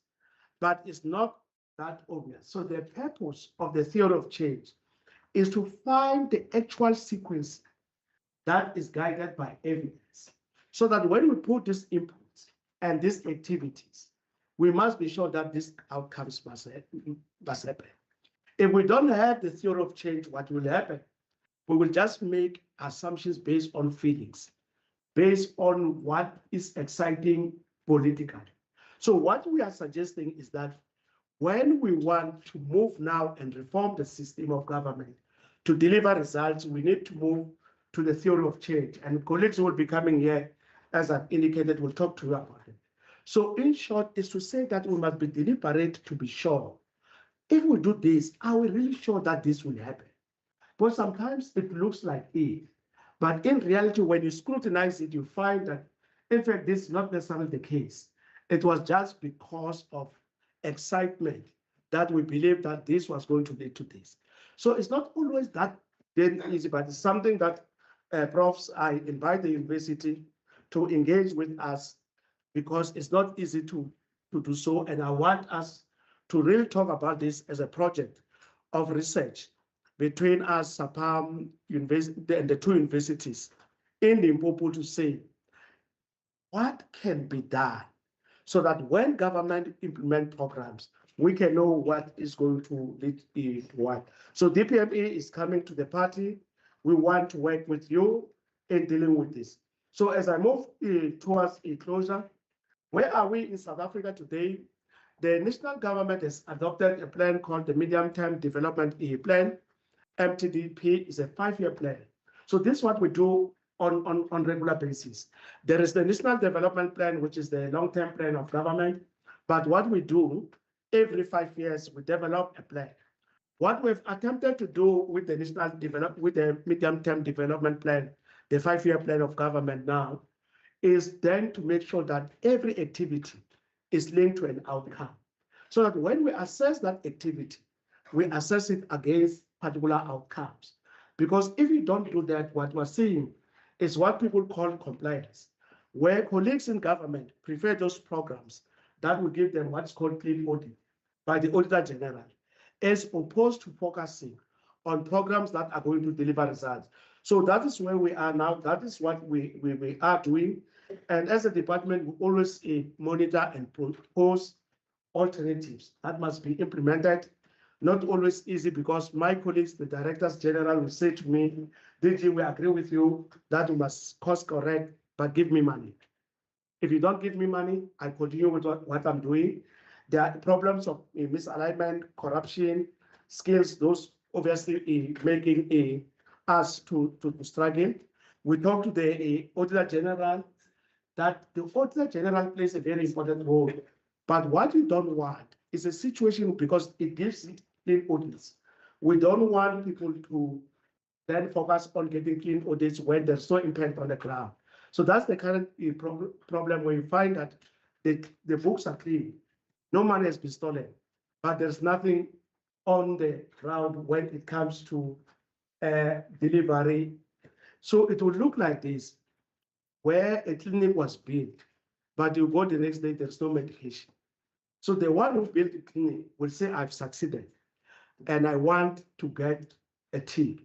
but it's not that obvious. So the purpose of the theory of change is to find the actual sequence that is guided by evidence, so that when we put these inputs and these activities, we must be sure that these outcomes must happen. If we don't have the theory of change, what will happen? We will just make assumptions based on feelings, based on what is exciting politically. So what we are suggesting is that when we want to move now and reform the system of government to deliver results, we need to move to the theory of change. And colleagues will be coming here, as I've indicated, will talk to you about it. So in short, is to say that we must be deliberate to be sure. If we do this, are we really sure that this will happen? But sometimes it looks like it. But in reality, when you scrutinize it, you find that, in fact, this is not necessarily the case. It was just because of excitement that we believed that this was going to lead to this. So it's not always that very easy, but it's something that profs, I invite the university to engage with us, because it's not easy to do so. And I want us to really talk about this as a project of research between us, SAPAM, university, and the two universities in Limpopo to say what can be done so that when government implement programs, we can know what is going to lead to what. So DPMA is coming to the party. We want to work with you in dealing with this. So as I move towards a closure, where are we in South Africa today? The national government has adopted a plan called the Medium-Term Development Plan. MTDP is a 5-year plan. So this is what we do on regular basis. There is the National Development Plan, which is the long-term plan of government. But what we do, every 5 years, we develop a plan. What we've attempted to do with the medium-term development plan, the 5-year plan of government now, is then to make sure that every activity is linked to an outcome. So that when we assess that activity, we assess it against particular outcomes. Because if you don't do that, what we're seeing is what people call compliance, where colleagues in government prefer those programs that will give them what's called clean audit by the Auditor General, as opposed to focusing on programs that are going to deliver results. So that is where we are now. That is what we are doing. And as a department, we always monitor and propose alternatives that must be implemented. Not always easy, because my colleagues, the directors general, will say to me, DG, we agree with you that we must course correct, but give me money. If you don't give me money, I continue with what I'm doing. There are problems of misalignment, corruption, skills, those obviously making us to struggle. We talk to the Auditor General, that the Auditor General plays a very important role. But what we don't want is a situation, because it gives clean audits. We don't want people to then focus on getting clean audits when there's no impact on the ground. So that's the current problem, where you find that the books are clean. No money has been stolen, but there's nothing on the ground when it comes to delivery. So it would look like this, where a clinic was built, but you go the next day, there's no medication. So the one who built the clinic will say, I've succeeded, and I want to get a tip.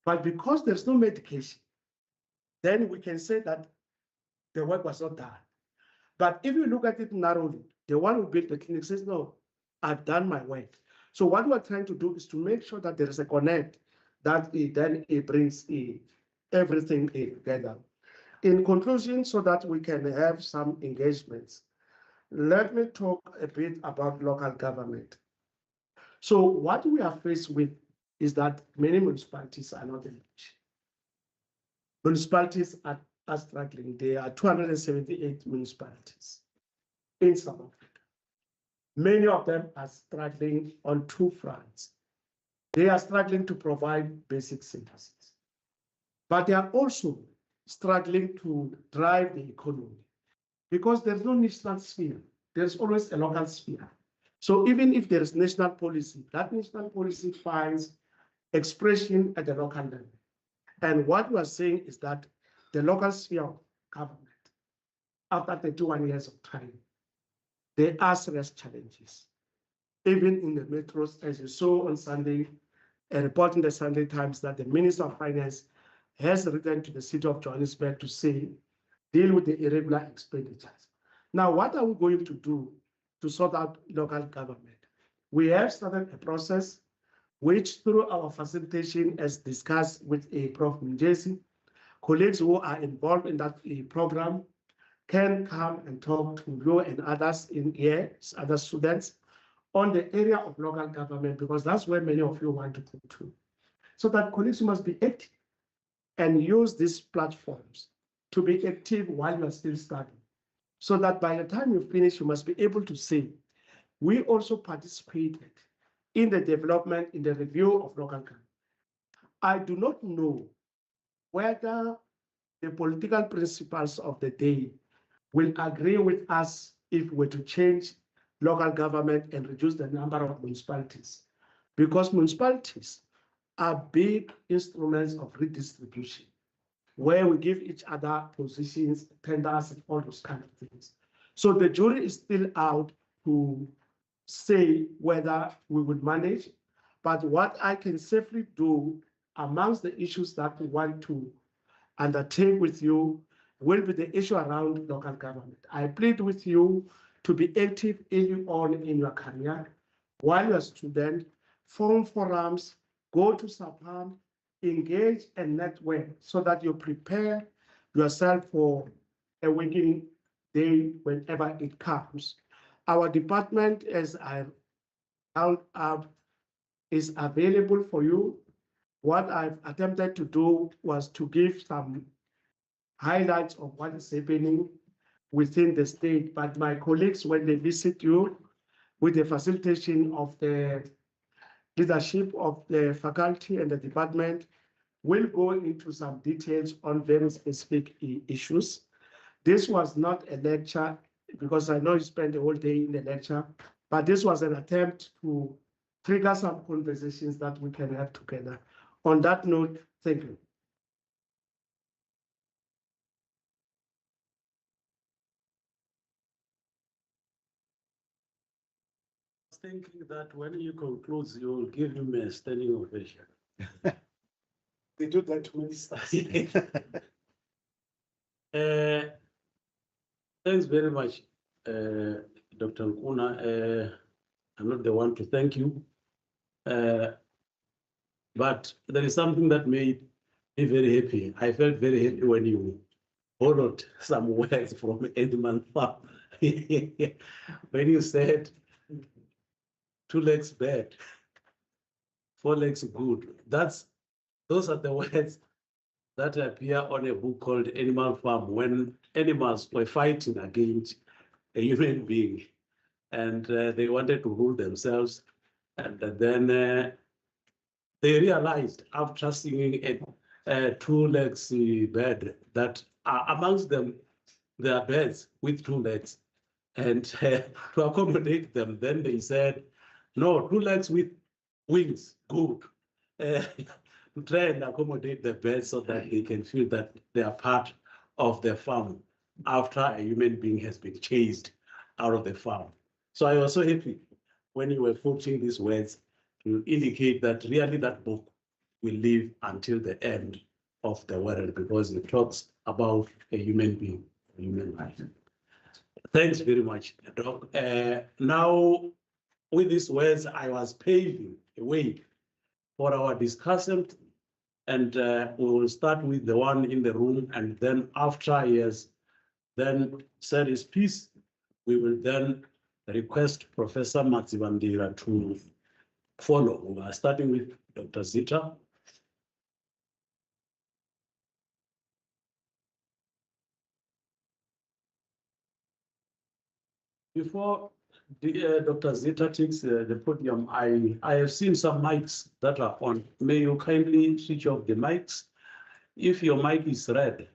But because there's no medication, then we can say that the work was not done. But if you look at it narrowly, the one who built the clinic says, no, I've done my work. So what we're trying to do is to make sure that there is a connect, that then it brings everything together. In conclusion, so that we can have some engagements, let me talk a bit about local government. So what we are faced with is that many municipalities are not rich. Municipalities are struggling. There are 278 municipalities in South Africa. Many of them are struggling on two fronts. They are struggling to provide basic services, but they are also struggling to drive the economy, because there's no national sphere. There's always a local sphere. So even if there is national policy, that national policy finds expression at the local level. And what we are saying is that the local sphere of government, after 31 years of time, there are serious challenges. Even in the metros, as you saw on Sunday, a report in the Sunday Times that the Minister of Finance has written to the city of Johannesburg to say, deal with the irregular expenditures. Now, what are we going to do to sort out local government? We have started a process which, through our facilitation, as discussed with Prof. Mjesi, colleagues who are involved in that program can come and talk to you and others in here, other students, on the area of local government, because that's where many of you want to go to. So that colleagues must be active and use these platforms to be active while you're still studying, so that by the time you finish, you must be able to say, we also participated in the development, in the review of local government. I do not know whether the political principles of the day will agree with us if we're to change local government and reduce the number of municipalities, because municipalities are big instruments of redistribution, where we give each other positions, tenders, and all those kind of things. So the jury is still out to say whether we would manage, but what I can safely do amongst the issues that we want to undertake with you will be the issue around local government. I plead with you to be active early on in your career while you're a student, form forums, go to SAPAM, engage and network so that you prepare yourself for a working day whenever it comes. Our department, as I found up, is available for you. What I've attempted to do was to give some highlights of what is happening within the state, but my colleagues, when they visit you with the facilitation of the leadership of the faculty and the department, will go into some details on very specific issues. This was not a lecture, because I know you spent the whole day in the lecture, but this was an attempt to trigger some conversations that we can have together. On that note, thank you. Thinking that when you conclude, you will give him a standing ovation. They do that to me. Thanks very much, Dr. Nkuna. I'm not the one to thank you, but there is something that made me very happy. I felt very happy when you borrowed some words from Edmund Farm. When you said 2 legs bad, 4 legs good. Those are the words that appear on a book called Animal Farm, when animals were fighting against a human being, and they wanted to rule themselves. And then they realized, after seeing a 2 legs bird, that amongst them, there are birds with 2 legs. And to accommodate them, then they said, no, 2 legs with wings, good. To try and accommodate the birds so that they can feel that they are part of the farm after a human being has been chased out of the farm. So I was so happy when you were quoting these words to indicate that really that book will live until the end of the world, because it talks about a human being, a human life. Thanks very much, Doc. Now, with these words, I was paving a way for our discussion, and we will start with the one in the room, and then after he has then said his piece, we will then request Professor Matsibandira to follow. We are starting with Dr. Zita. Before Dr. Zita takes the podium, I have seen some mics that are on. May you kindly switch off the mics? If your mic is red,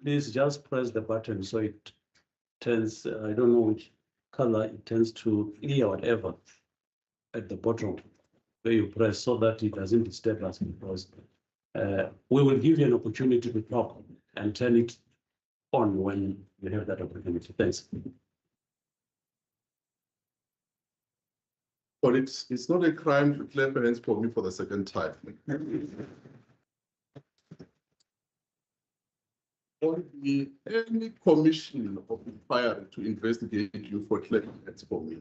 please just press the button so it turns, I don't know which color, it turns to clear, whatever, at the bottom where you press, so that it doesn't disturb us, because we will give you an opportunity to talk and turn it on when you have that opportunity. Thanks. Well, it's not a crime to clap hands for me for the second time. On any commission of inquiry to investigate you for clapping hands for me.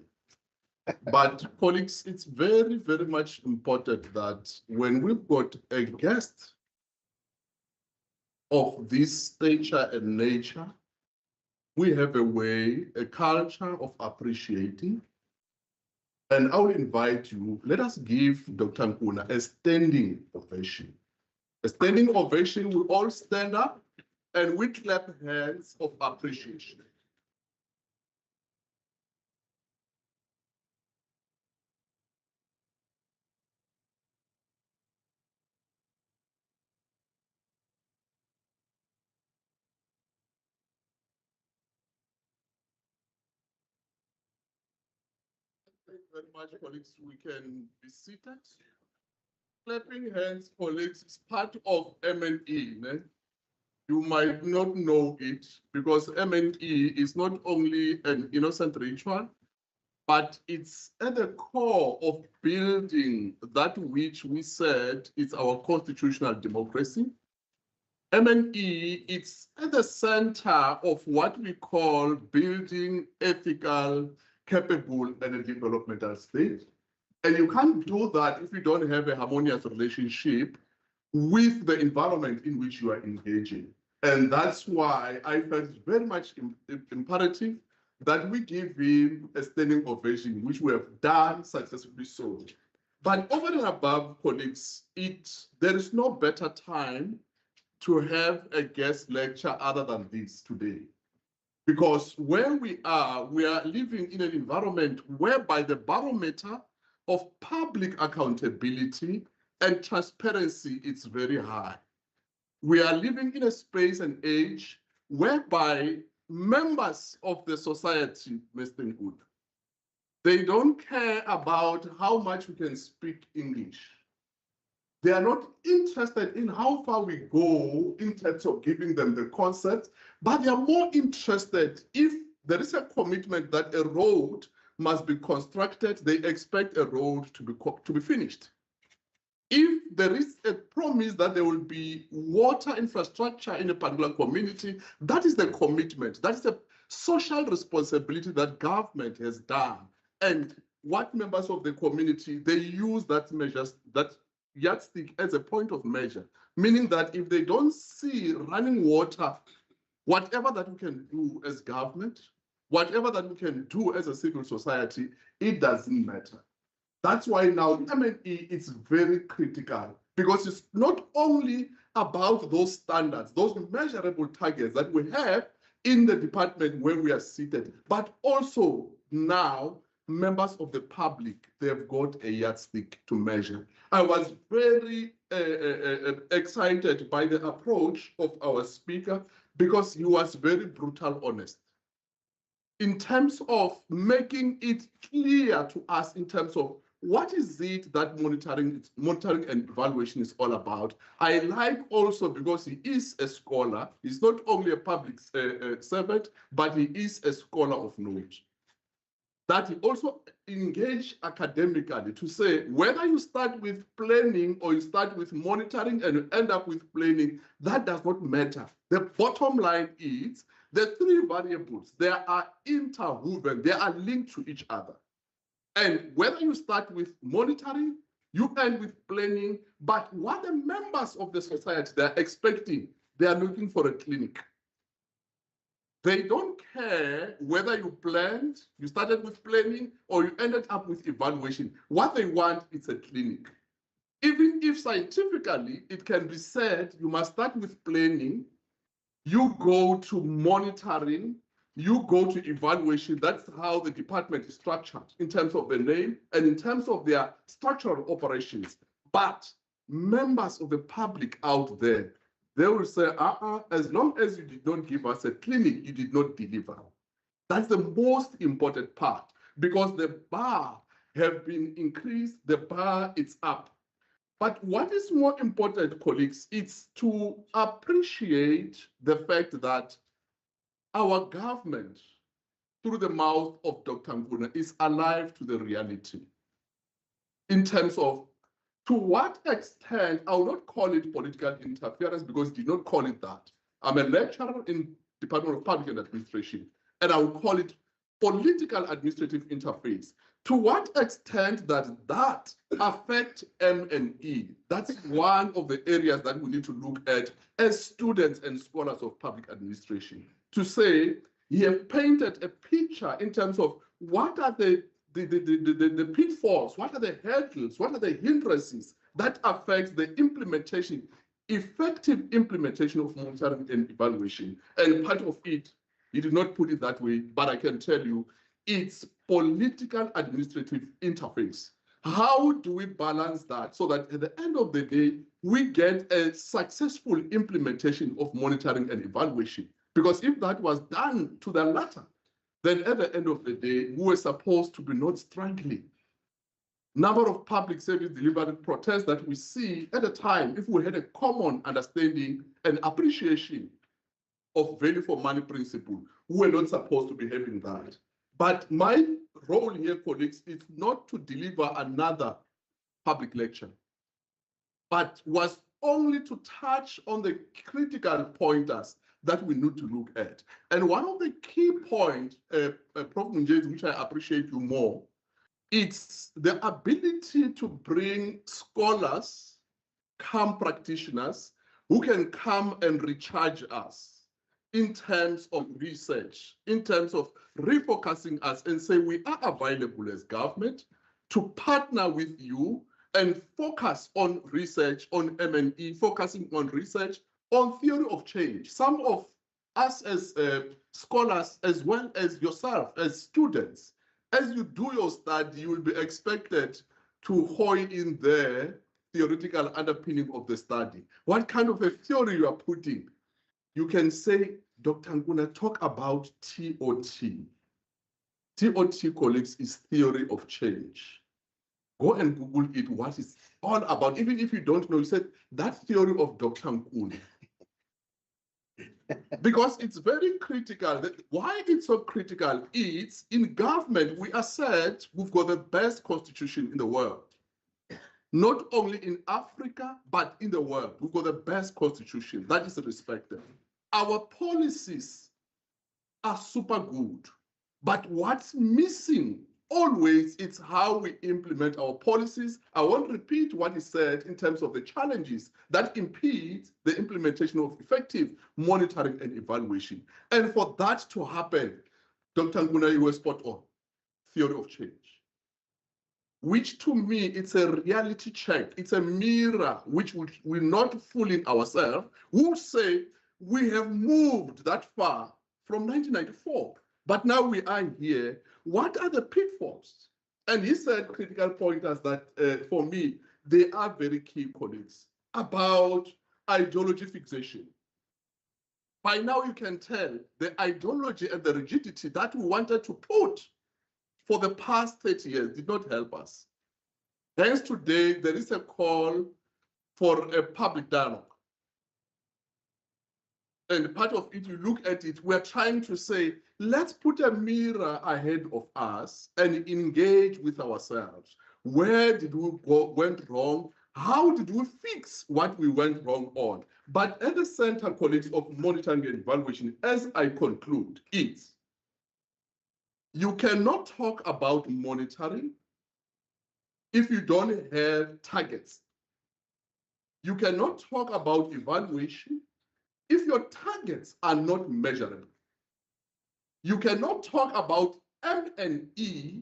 But colleagues, it's very, very much important that when we've got a guest of this stature and nature, we have a way, a culture of appreciating. And I will invite you, let us give Dr. Nkuna a standing ovation. A standing ovation, we all stand up and we clap hands of appreciation. Thank you very much, colleagues. We can be seated. Clapping hands, colleagues, is part of M&E. You might not know it, because M&E is not only an innocent ritual, but it's at the core of building that which we said is our constitutional democracy. MNE, it's at the center of what we call building ethical, capable, and a developmental state. And you can't do that if you don't have a harmonious relationship with the environment in which you are engaging. And that's why I felt very much imperative that we give him a standing ovation, which we have done successfully so. But over and above, colleagues, there is no better time to have a guest lecture other than this today. Because where we are living in an environment whereby the barometer of public accountability and transparency is very high. We are living in a space and age whereby members of the society, Mr. Good, they don't care about how much we can speak English. They are not interested in how far we go in terms of giving them the concept, but they are more interested if there is a commitment that a road must be constructed, they expect a road to be finished. If there is a promise that there will be water infrastructure in a particular community, that is the commitment. That is the social responsibility that government has done. And what members of the community, they use that yardstick as a point of measure, meaning that if they don't see running water, whatever that we can do as government, whatever that we can do as a civil society, it doesn't matter. That's why now MNE is very critical, because it's not only about those standards, those measurable targets that we have in the department where we are seated, but also now members of the public, they've got a yardstick to measure. I was very excited by the approach of our speaker, because he was very brutal honest in terms of making it clear to us in terms of what is it that monitoring and evaluation is all about. I like also, because he is a scholar, he's not only a public servant, but he is a scholar of knowledge, that he also engage academically to say whether you start with planning or you start with monitoring and you end up with planning, that does not matter. The bottom line is the three variables, they are interwoven, they are linked to each other. And whether you start with monitoring, you end with planning, but what the members of the society, they're expecting, they are looking for a clinic. They don't care whether you planned, you started with planning, or you ended up with evaluation. What they want is a clinic. Even if scientifically it can be said you must start with planning, you go to monitoring, you go to evaluation. That's how the department is structured in terms of the name and in terms of their structural operations. But members of the public out there, they will say, as long as you did not give us a clinic, you did not deliver. That's the most important part, because the bar have been increased, the bar is up. But what is more important, colleagues, it's to appreciate the fact that our government, through the mouth of Dr. Nguna, is alive to the reality in terms of to what extent. I will not call it political interference, because he did not call it that. I'm a lecturer in Department of Public and Administration, and I will call it political administrative interface. To what extent does that affect M&E? That's one of the areas that we need to look at as students and scholars of public administration, to say, he has painted a picture in terms of what are the pitfalls, what are the hurdles, what are the hindrances that affect the implementation, effective implementation of monitoring and evaluation. And part of it, he did not put it that way, but I can tell you, it's political administrative interface. How do we balance that so that at the end of the day, we get a successful implementation of monitoring and evaluation? Because if that was done to the latter, then at the end of the day, we were supposed to be not struggling. Number of public service delivery protests that we see at a time, if we had a common understanding and appreciation of value for money principle, we were not supposed to be having that. But my role here, colleagues, is not to deliver another public lecture, but was only to touch on the critical pointers that we need to look at. And one of the key points, Prof. Njezi, which I appreciate you more, it's the ability to bring scholars, come practitioners, who can come and recharge us in terms of research, in terms of refocusing us and say we are available as government to partner with you and focus on research, on M&E, focusing on research, on theory of change. Some of us as scholars, as well as yourself as students, as you do your study, you will be expected to hoy in there theoretical underpinning of the study. What kind of a theory you are putting? You can say, Dr. Nkuna, talk about TOT. TOT, colleagues, is theory of change. Go and Google it, what it's all about. Even if you don't know, you said that theory of Dr. Nkuna. Because it's very critical. Why it's so critical? It's in government, we are said we've got the best constitution in the world. Not only in Africa, but in the world. We've got the best constitution. That is respected. Our policies are super good. But what's missing always, it's how we implement our policies. I won't repeat what he said in terms of the challenges that impede the implementation of effective monitoring and evaluation. And for that to happen, Dr. Nkuna, you were spot on. Theory of change, which to me, it's a reality check. It's a mirror, which we're not fooling ourselves. We'll say we have moved that far from 1994. But now we are here. What are the pitfalls? And he said critical pointers that, for me, they are very key, colleagues, about ideology fixation. By now, you can tell the ideology and the rigidity that we wanted to put for the past 30 years did not help us. Hence, today, there is a call for a public dialogue. And part of it, you look at it, we're trying to say, let's put a mirror ahead of us and engage with ourselves. Where did we went wrong? How did we fix what we went wrong on? But at the center, colleagues, of monitoring and evaluation, as I conclude, is you cannot talk about monitoring if you don't have targets. You cannot talk about evaluation if your targets are not measurable. You cannot talk about M&E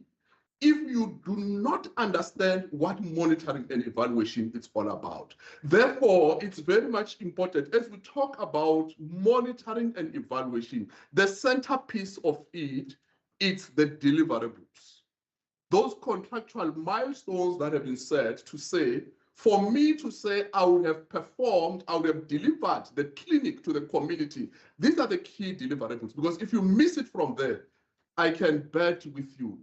if you do not understand what monitoring and evaluation is all about. Therefore, it's very much important as we talk about monitoring and evaluation, the centerpiece of it, it's the deliverables. Those contractual milestones that have been set to say, for me to say I would have performed, I would have delivered the clinic to the community. These are the key deliverables, because if you miss it from there, I can bet with you,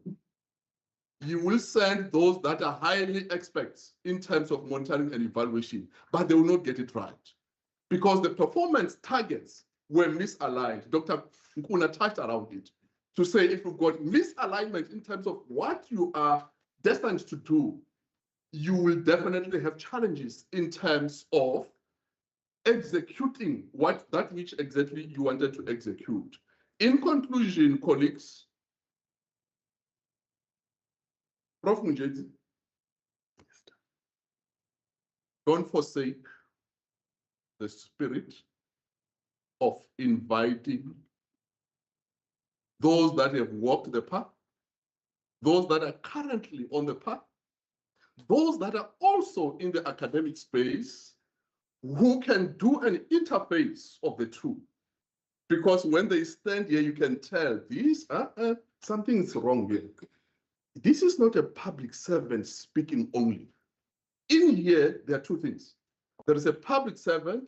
you will send those that are highly experts in terms of monitoring and evaluation, but they will not get it right. Because the performance targets were misaligned. Dr. Nkuna touched around it to say if you've got misalignment in terms of what you are destined to do, you will definitely have challenges in terms of executing that which exactly you wanted to execute. In conclusion, colleagues, Prof. Njezi, don't forsake the spirit of inviting those that have walked the path, those that are currently on the path, those that are also in the academic space, who can do an interface of the two. Because when they stand here, you can tell something's wrong here. This is not a public servant speaking only. In here, there are two things. There is a public servant,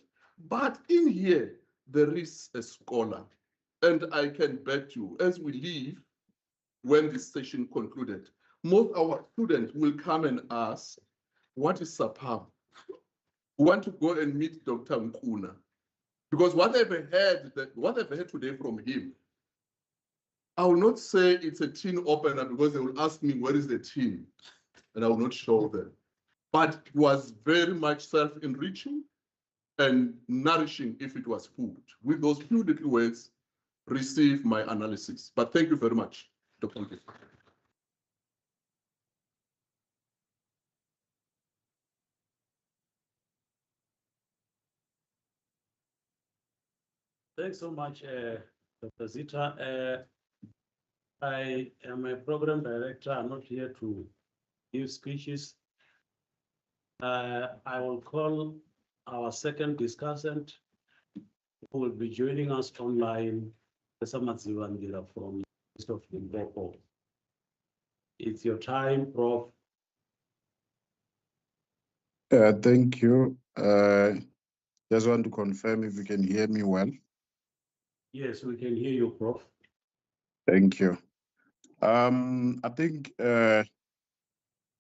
but in here, there is a scholar. And I can bet you, as we leave, when this session concluded, most of our students will come and ask, what is SAPAM? We want to go and meet Dr. Nkuna. Because what they've heard today from him, I will not say it's a tin opener because they will ask me, where is the tin? And I will not show them. But it was very much self-enriching. and nourishing if it was food. With those few little words, receive my analysis. But thank you very much, Dr. Nkesi. Thanks so much, Dr. Zita. I am a program director. I'm not here to give speeches. I will call our second discussant, who will be joining us online, Professor Madziwandila from the University of Limpopo. It's your time, Prof. Thank you. Just want to confirm if you can hear me well. Yes, we can hear you, Prof. Thank you. I think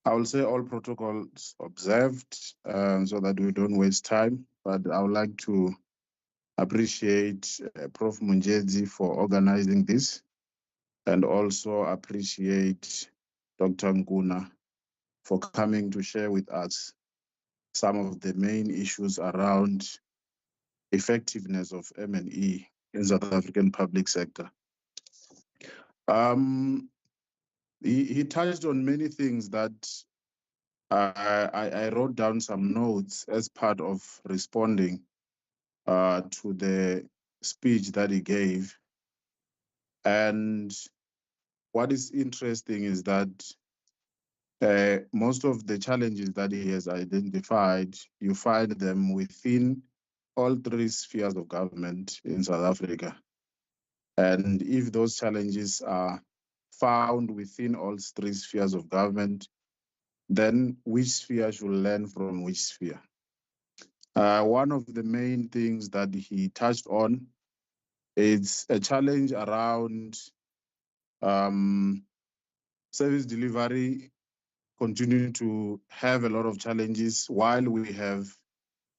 I will say all protocols observed so that we don't waste time, but I would like to appreciate Prof. Munjezi for organizing this and also appreciate Dr. Nguna for coming to share with us some of the main issues around effectiveness of M&E in South African public sector. He touched on many things that I wrote down some notes as part of responding to the speech that he gave. And what is interesting is that most of the challenges that he has identified, you find them within all three spheres of government in South Africa. And if those challenges are found within all three spheres of government, then which sphere should learn from which sphere? One of the main things that he touched on is a challenge around service delivery continuing to have a lot of challenges while we have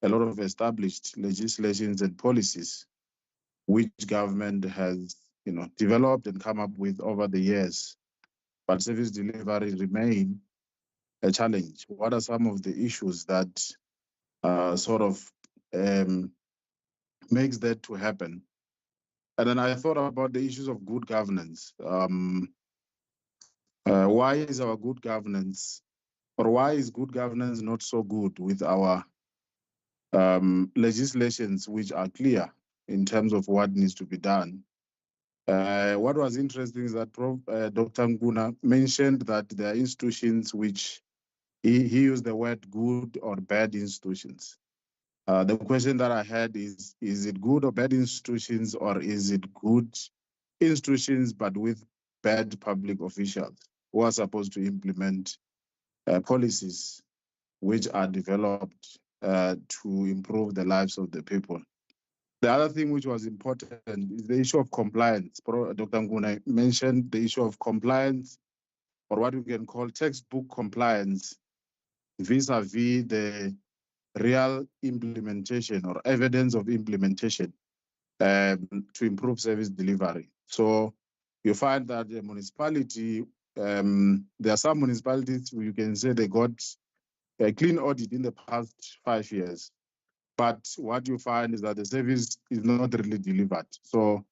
a lot of established legislations and policies which government has developed and come up with over the years, but service delivery remain a challenge. What are some of the issues that sort of makes that to happen? And then I thought about the issues of good governance. Why is our good governance, or why is good governance not so good with our legislations which are clear in terms of what needs to be done? What was interesting is that Dr. Nguna mentioned that there are institutions which he used the word good or bad institutions. The question that I had is it good or bad institutions, or is it good institutions but with bad public officials who are supposed to implement policies which are developed to improve the lives of the people? The other thing which was important is the issue of compliance. Dr. Nguna mentioned the issue of compliance, or what we can call textbook compliance, vis-a-vis the real implementation or evidence of implementation to improve service delivery. So you find that the municipality, there are some municipalities where you can say they got a clean audit in the past 5 years. But what you find is that the service is not really delivered. So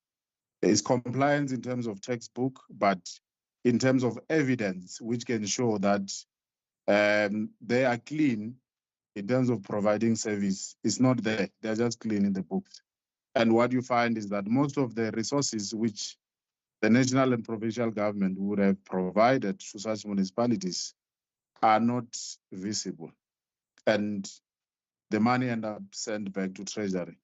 it's compliance in terms of textbook, but in terms of evidence, which can show that they are clean in terms of providing service, it's not there. They're just clean in the books. And what you find is that most of the resources which the national and provincial government would have provided to such municipalities are not visible. And the money ends up sent back to Treasury.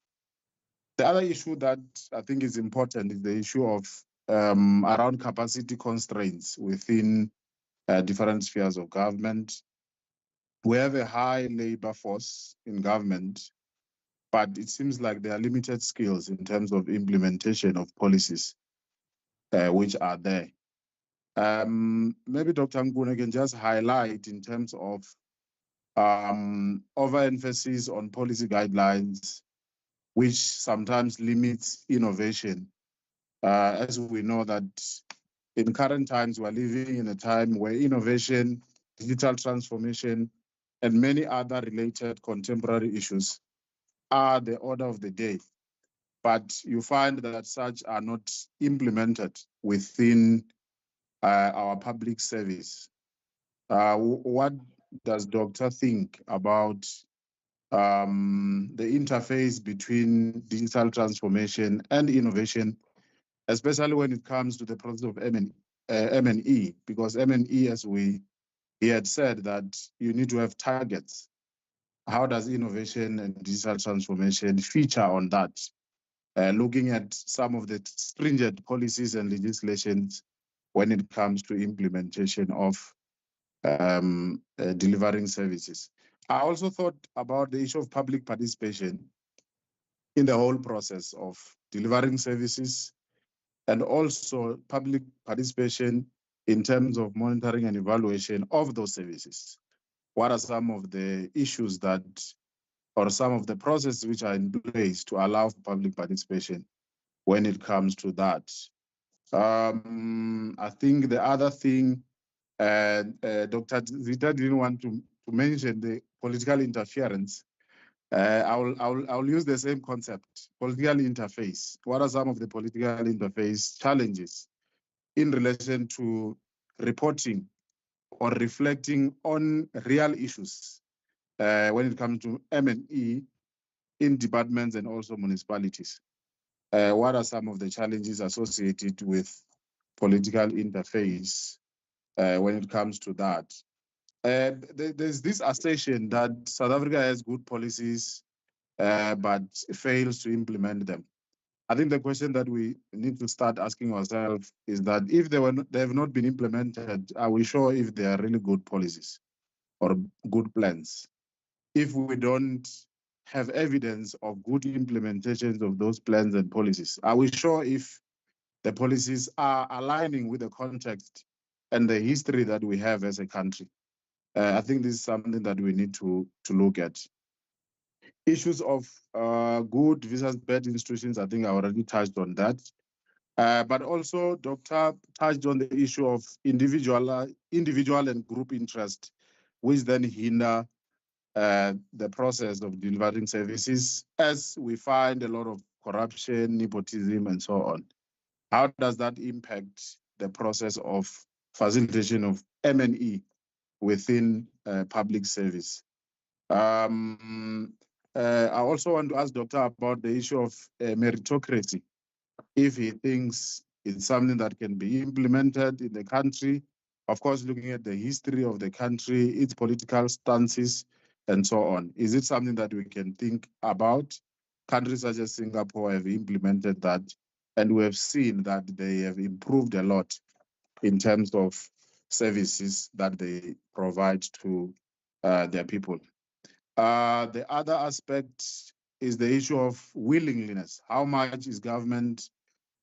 The other issue that I think is important is the issue of around capacity constraints within different spheres of government. We have a high labor force in government, but it seems like there are limited skills in terms of implementation of policies which are there. Maybe Dr. Nguna can just highlight in terms of overemphasis on policy guidelines, which sometimes limits innovation. As we know that in current times, we're living in a time where innovation, digital transformation, and many other related contemporary issues are the order of the day, but you find that such are not implemented within our public service. What does Doctor think about the interface between digital transformation and innovation, especially when it comes to the process of M&E, because M&E, as he had said, that you need to have targets. How does innovation and digital transformation feature on that? Looking at some of the stringent policies and legislations when it comes to implementation of delivering services. I also thought about the issue of public participation in the whole process of delivering services, and also public participation in terms of monitoring and evaluation of those services. What are some of the issues that, or some of the processes which are in place to allow for public participation when it comes to that? I think the other thing, Dr. Zita didn't want to mention the political interference. I'll use the same concept, political interface. What are some of the political interface challenges in relation to reporting or reflecting on real issues when it comes to M&E in departments and also municipalities? What are some of the challenges associated with political interface when it comes to that? There's this assertion that South Africa has good policies, but fails to implement them. I think the question that we need to start asking ourselves is that if they have not been implemented, are we sure if they are really good policies or good plans? If we don't have evidence of good implementations of those plans and policies, are we sure if the policies are aligning with the context and the history that we have as a country? I think this is something that we need to look at. Issues of good versus bad institutions, I think I already touched on that. But also, Doctor touched on the issue of individual and group interest, which then hinder the process of delivering services, as we find a lot of corruption, nepotism, and so on. How does that impact the process of facilitation of M&E within public service? I also want to ask Doctor about the issue of meritocracy, if he thinks it's something that can be implemented in the country, of course, looking at the history of the country, its political stances, and so on. Is it something that we can think about? Countries such as Singapore have implemented that, and we have seen that they have improved a lot in terms of services that they provide to their people. The other aspect is the issue of willingness. How much is government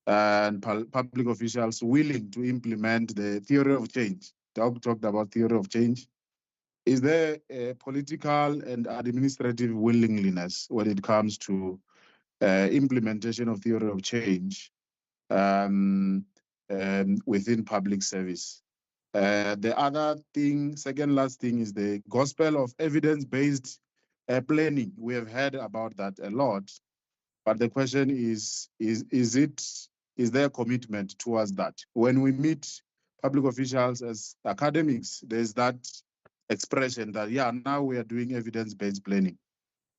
and public officials willing to implement the theory of change? Doug talked about theory of change. Is there a political and administrative willingness when it comes to implementation of theory of change within public service? The other thing, second last thing, is the gospel of evidence-based planning. We have heard about that a lot, but the question is there a commitment towards that? When we meet public officials as academics, there's that expression that, yeah, now we are doing evidence-based planning.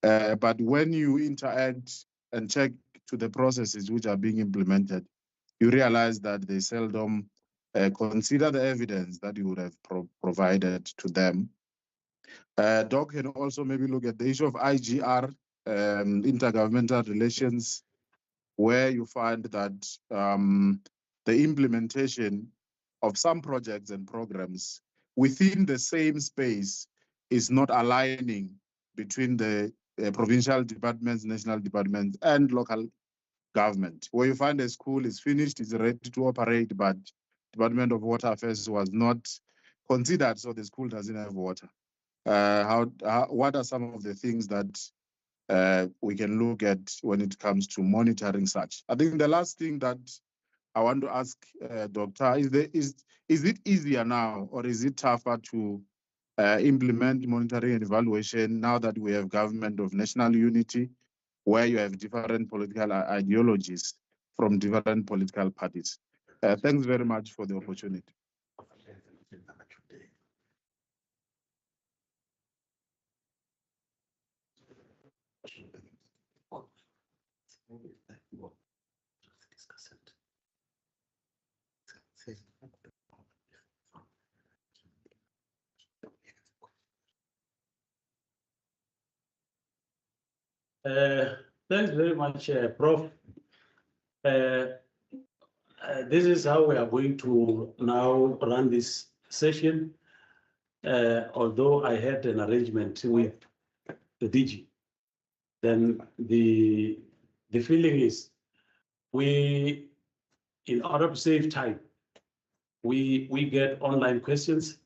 But when you interact and check to the processes which are being implemented, you realize that they seldom consider the evidence that you would have provided to them. Doc can also maybe look at the issue of IGR, intergovernmental relations, where you find that the implementation of some projects and programs within the same space is not aligning between the provincial departments, national departments, and local government. Where you find a school is finished, is ready to operate, but Department of Water Affairs was not considered, so the school doesn't have water. What are some of the things that we can look at when it comes to monitoring such? I think the last thing that I want to ask Doctor is it easier now, or is it tougher to implement monitoring and evaluation now that we have government of national unity where you have different political ideologies from different political parties. Thanks very much for the opportunity. Thanks very much, Prof. This is how we are going to now run this session. Although I had an arrangement with the DG, then the feeling is we, in order to save time, we get online questions,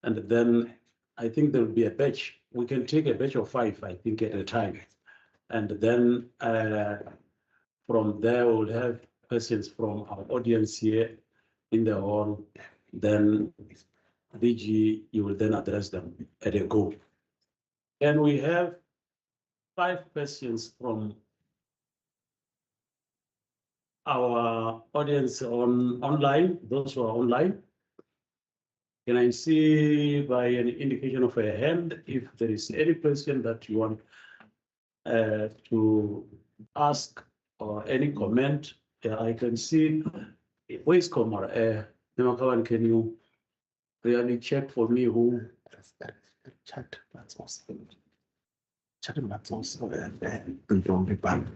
and then I think there will be a batch. We can take a batch of 5, I think, at a time. And then from there, we'll have questions from our audience here in the hall. Then DG, you will then address them at a go. And we have 5 questions from our audience online, those who are online. Can I see by an indication of a hand if there is any question that you want to ask or any comment? I can see. Where's Komar? Nemakawan, can you really check for me who? Chat, that's awesome. Chat, that's also and don't be bad.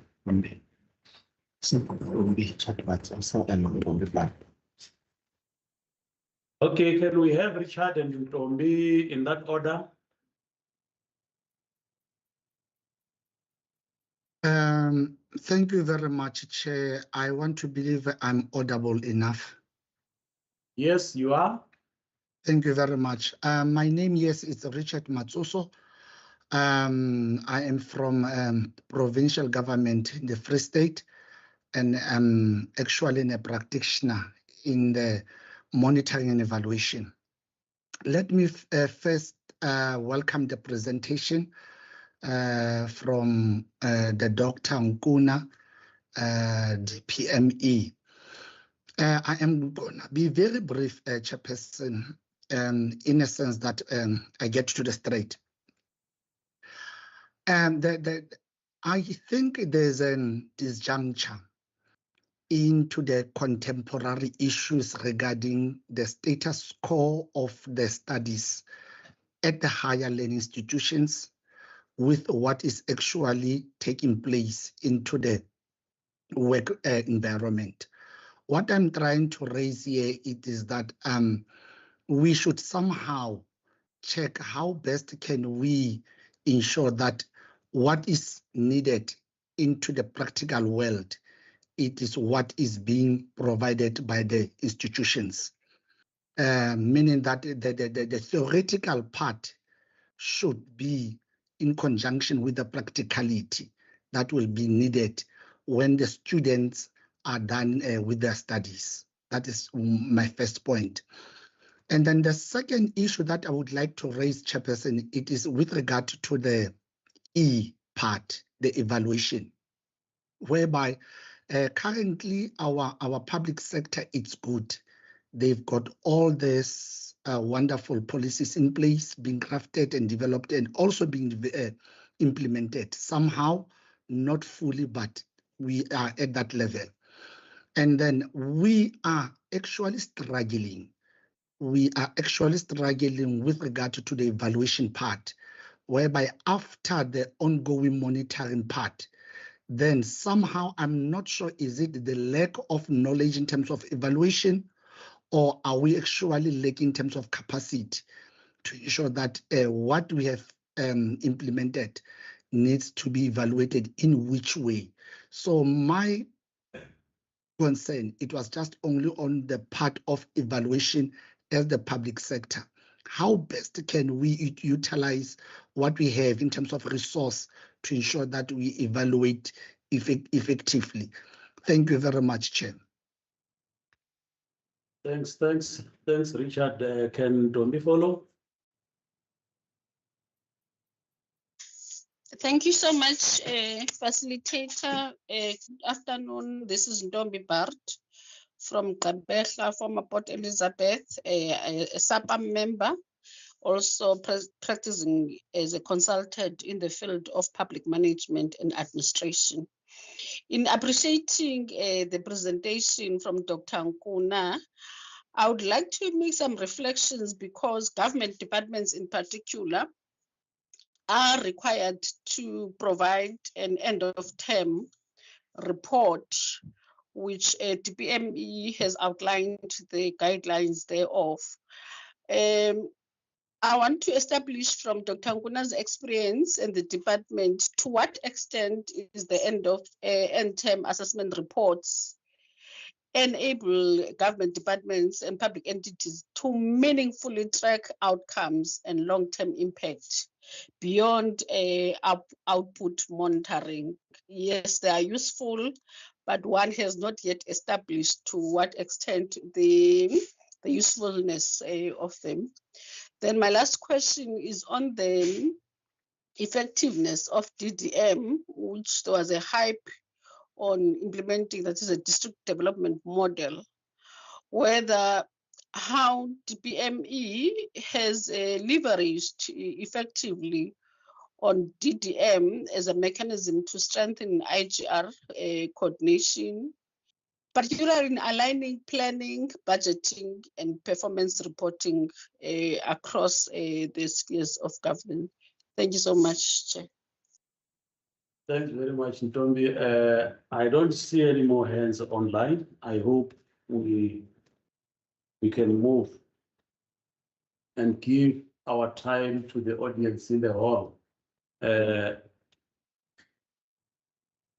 Okay, can we have Richard and Ntombi in that order? Thank you very much, Chair. I want to believe I'm audible enough. Yes, you are. Thank you very much. My name, yes, is Richard Matsoso. I am from provincial government in the Free State, and I'm actually a practitioner in the monitoring and evaluation. Let me first welcome the presentation from the Dr. Nkuna, DPME. I am going to be very brief, Chairperson, in a sense that I get to the straight. I think there's a disjuncture into the contemporary issues regarding the status quo of the studies at the higher learning institutions with what is actually taking place into the work environment. What I'm trying to raise here is that we should somehow check how best can we ensure that what is needed into the practical world, it is what is being provided by the institutions, meaning that the theoretical part should be in conjunction with the practicality that will be needed when the students are done with their studies. That is my first point. And then the second issue that I would like to raise, Chairperson, it is with regard to the E part, the evaluation, whereby currently our public sector, it's good. They've got all these wonderful policies in place, being crafted and developed and also being implemented. Somehow, not fully, but we are at that level. And then we are actually struggling. We are actually struggling with regard to the evaluation part, whereby after the ongoing monitoring part, then somehow I'm not sure, is it the lack of knowledge in terms of evaluation, or are we actually lacking in terms of capacity to ensure that what we have implemented needs to be evaluated in which way? So my concern, it was just only on the part of evaluation as the public sector. How best can we utilize what we have in terms of resource to ensure that we evaluate effectively? Thank you very much, Chair. Thanks, Richard. Can Ntombi follow? Thank you so much, facilitator. Good afternoon. This is Ndombi Bart from Gqeberha, former Port Elizabeth, a SAPA member, also practicing as a consultant in the field of public management and administration. In appreciating the presentation from Dr. Nkuna, I would like to make some reflections because government departments in particular are required to provide an end of term report, which DPME has outlined the guidelines thereof. I want to establish from Dr. Nkuna's experience in the department to what extent is the end term assessment reports enable government departments and public entities to meaningfully track outcomes and long-term impact beyond output monitoring. Yes, they are useful, but one has not yet established to what extent the usefulness of them. Then my last question is on the effectiveness of DDM, which there was a hype on implementing, that is a district development model, whether how DPME has leveraged effectively on DDM as a mechanism to strengthen IGR coordination, particularly in aligning planning, budgeting, and performance reporting across the spheres of government. Thank you so much, Chair. Thank you very much, Ntombi. I don't see any more hands online. I hope we can move and give our time to the audience in the hall.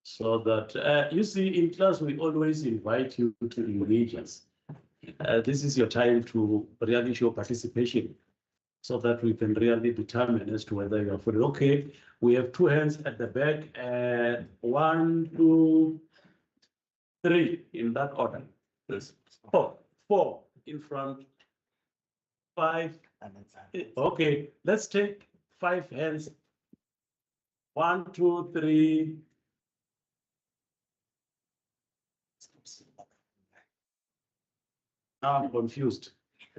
So that, you see, in class, we always invite you to engage us. This is your time to really show participation so that we can really determine as to whether you are fully okay. We have two hands at the back, 1, 2, 3 in that order. Yes. 4 in front, 5. Okay, let's take 5 hands. 1, 2, 3. Now I'm confused.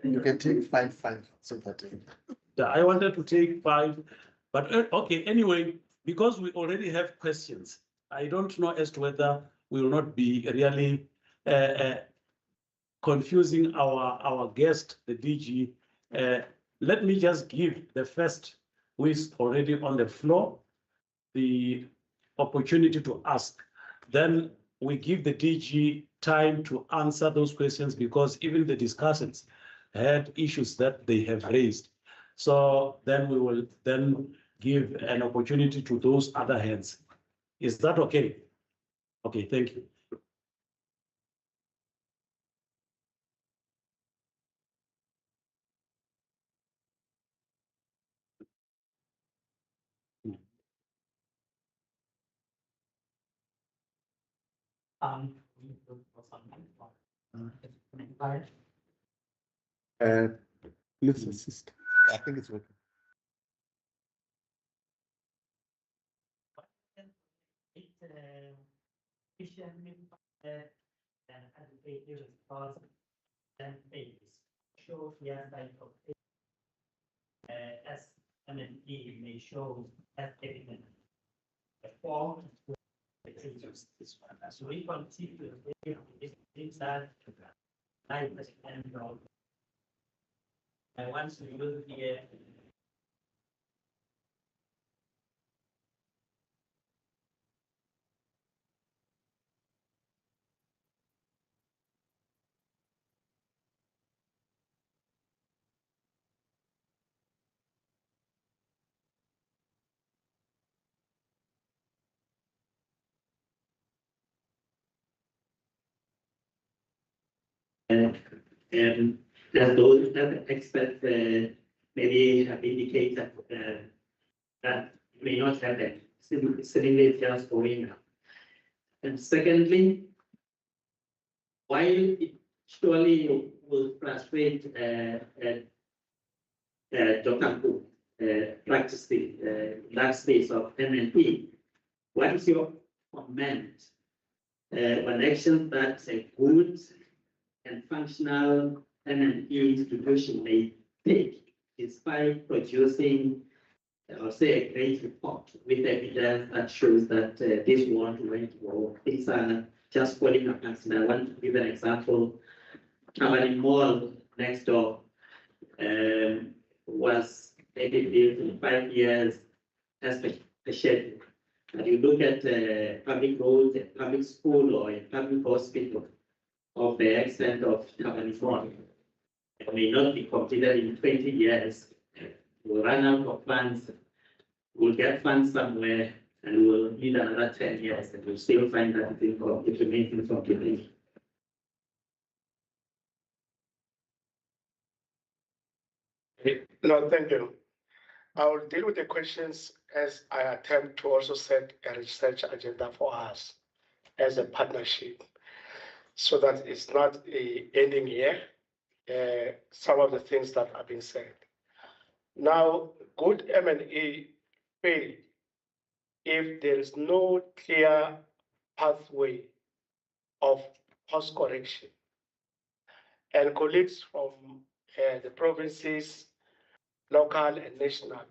You can take 5. So that I wanted to take 5, but okay, anyway, because we already have questions, I don't know as to whether we will not be really confusing our guest, the DG. Let me just give the first, who is already on the floor, the opportunity to ask. Then we give the DG time to answer those questions because even the discussants had issues that they have raised. So then we will then give an opportunity to those other hands. Is that okay? Okay, thank you. Please assist. I think it's working. Show here type of as MNE may show as evident. The form so we continue that 9% of I want to use here. And those experts maybe have indicated that may not happen, simply just going up. And secondly, while it surely will frustrate Dr. Nku, practicing that space of M&E. What is your comment on actions that a good and functional M&E institution may take despite producing, or say, a great report with evidence that shows that this won't work or things are just falling apart? And I want to give an example. Company Mall next door was maybe built in 5 years as a schedule. And you look at public roads, a public school, or a public hospital of the extent of Company Mall, it may not be completed in 20 years. We'll run out of funds, we'll get funds somewhere, and we'll need another 10 years, and we'll still find that it remains incomplete. No, thank you. I will deal with the questions as I attempt to also set a research agenda for us as a partnership, so that it's not a ending here. Some of the things that have been said. Now, good M&E fail if there is no clear pathway of course correction. And colleagues from the provinces, local and national,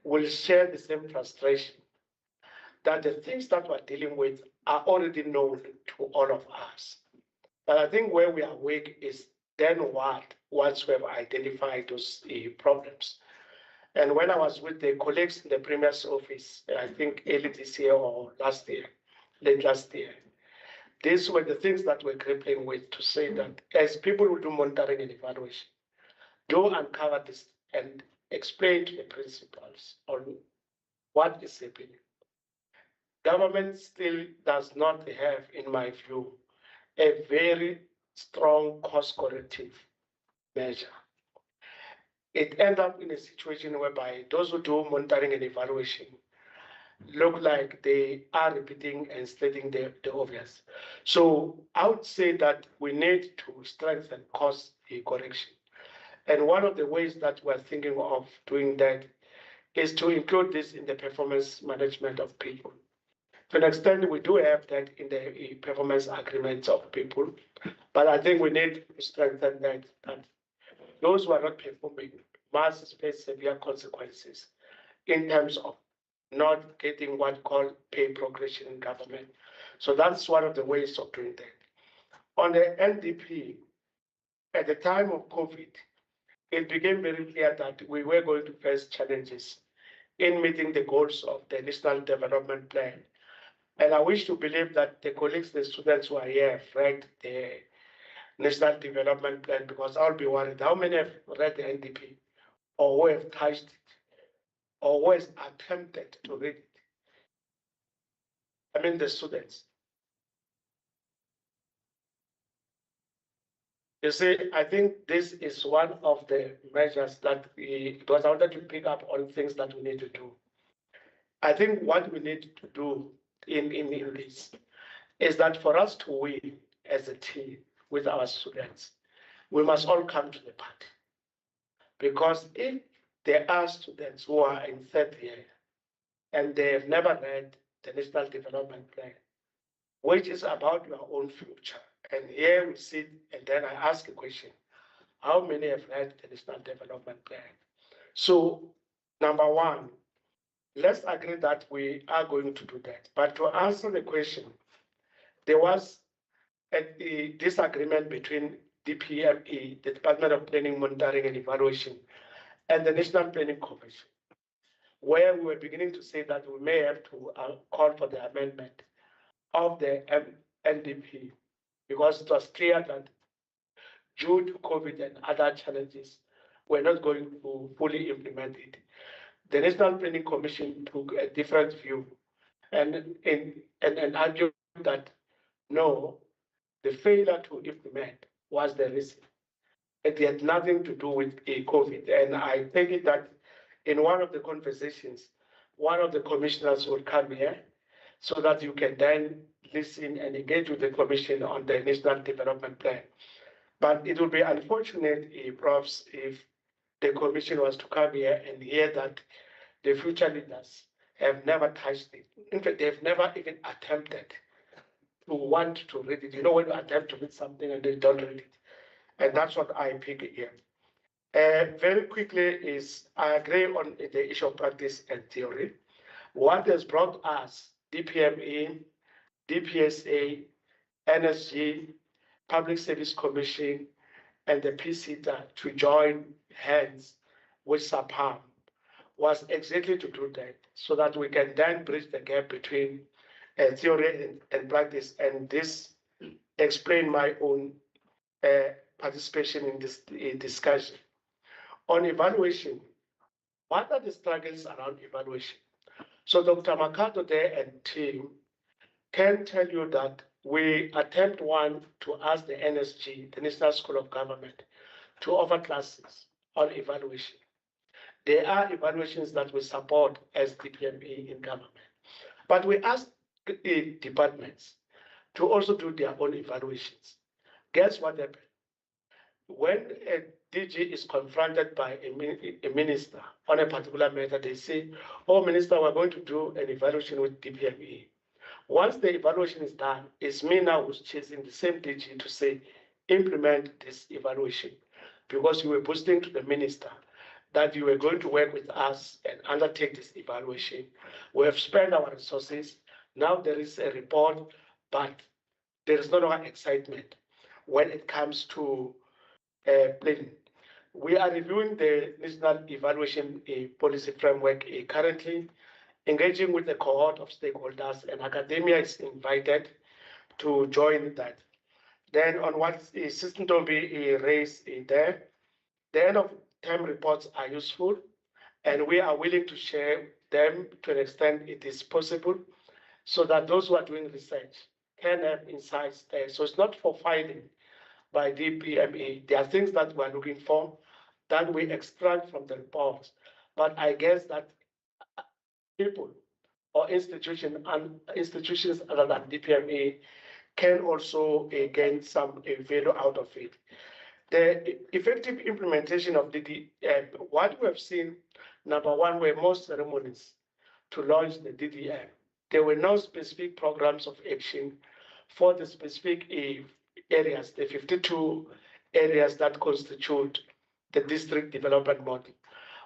will share the same frustration that the things that we're dealing with are already known to all of us. But I think where we are weak is then what, once we have identified those problems. And when I was with the colleagues in the Premier's office, I think early this year or last year, late last year, these were the things that we're grappling with, to say that as people will do monitoring and evaluation, do uncover this and explain to the principals on what is happening. Government still does not have, in my view, a very strong cost corrective measure. It ends up in a situation whereby those who do monitoring and evaluation look like they are repeating and stating the obvious. So I would say that we need to strengthen cost correction. And one of the ways that we're thinking of doing that is to include this in the performance management of people. To an extent, we do have that in the performance agreements of people, but I think we need to strengthen that those who are not performing must face severe consequences in terms of not getting what called pay progression in government. So that's one of the ways of doing that. On the NDP, at the time of COVID, it became very clear that we were going to face challenges in meeting the goals of the National Development Plan. And I wish to believe that the colleagues, the students who are here have read the National Development Plan, because I'll be worried how many have read the NDP or who have touched it or who has attempted to read it. I mean, the students. You see, I think this is one of the measures that because I wanted to pick up on things that we need to do. I think what we need to do in this is that for us to win as a team with our students, we must all come to the party. Because if there are students who are in third year and they have never read the National Development Plan, which is about your own future, and here we sit and then I ask a question, how many have read the National Development Plan? So, number one, let's agree that we are going to do that. But to answer the question, there was a disagreement between DPME, the Department of Planning, Monitoring and Evaluation, and the National Planning Commission, where we were beginning to say that we may have to call for the amendment of the NDP, because it was clear that due to COVID and other challenges, we're not going to fully implement it. The National Planning Commission took a different view and argued that no, the failure to implement was the reason. It had nothing to do with COVID. And I take it that in one of the conversations, one of the commissioners will come here so that you can then listen and engage with the commission on the National Development Plan. But it would be unfortunate, perhaps, if the commission was to come here and hear that the future leaders have never touched it. In fact, they've never even attempted to want to read it. You know, when you attempt to read something and they don't read it. And that's what I pick here. Very quickly is I agree on the issue of practice and theory. What has brought us, DPME, DPSA, NSG, Public Service Commission, and the PCTA to join hands with SAPAM was exactly to do that, so that we can then bridge the gap between theory and practice. And this explain my own participation in this discussion. On evaluation, what are the struggles around evaluation? So Dr. Makato there and team can tell you that we attempt to ask the NSG, the National School of Government, to offer classes on evaluation. There are evaluations that we support as DPME in government, but we ask departments to also do their own evaluations. Guess what happened? When a DG is confronted by a minister on a particular matter, they say, oh, minister, we're going to do an evaluation with DPME. Once the evaluation is done, it's me now who's chasing the same DG to say, implement this evaluation, because you were boasting to the minister that you were going to work with us and undertake this evaluation. We have spent our resources. Now there is a report, but there is no longer excitement when it comes to planning. We are reviewing the National Evaluation Policy Framework currently, engaging with a cohort of stakeholders, and academia is invited to join that. Then on what System Toby raised there, the end of term reports are useful, and we are willing to share them to an extent it is possible, so that those who are doing research can have insights there. So it's not for filing by DPME. There are things that we're looking for that we extract from the report. But I guess that people or institutions other than DPME can also gain some value out of it. The effective implementation of DDM, what we have seen, number one, were most ceremonies to launch the DDM. There were no specific programs of action for the specific areas, the 52 areas that constitute the district development model.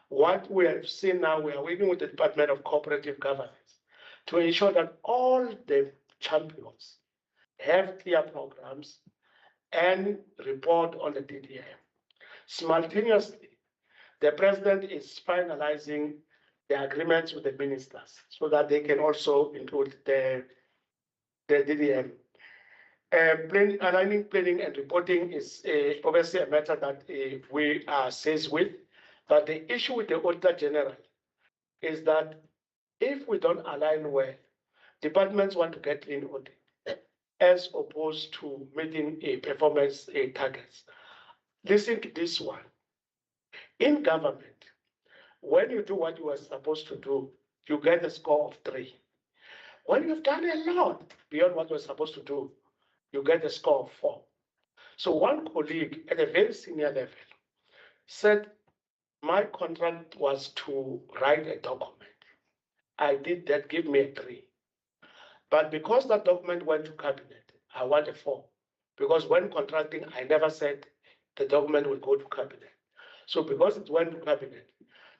What we have seen now, we are working with the Department of Cooperative Governance to ensure that all the champions have clear programs and report on the DDM. Simultaneously, the president is finalizing the agreements with the ministers so that they can also include the DDM. Aligning planning and reporting is obviously a matter that we are seized with, but the issue with the Auditor General is that if we don't align well, departments want to get clean audit as opposed to meeting a performance targets. Listen to this one. In government, when you do what you are supposed to do, you get a score of 3. When you've done a lot beyond what you're supposed to do, you get a score of 4. So one colleague at a very senior level said, my contract was to write a document. I did that, give me a 3. But because that document went to cabinet, I want a 4. Because when contracting, I never said the document will go to cabinet. So because it went to cabinet,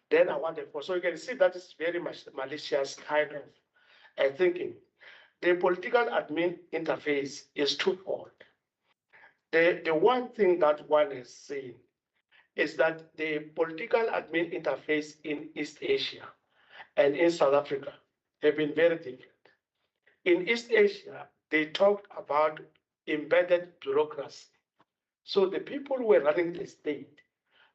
then I want a 4. So you can see that is very much malicious kind of thinking. The political admin interface is twofold. The one thing that one is saying is that the political admin interface in East Asia and in South Africa have been very different. In East Asia, they talked about embedded bureaucracy. So the people who were running the state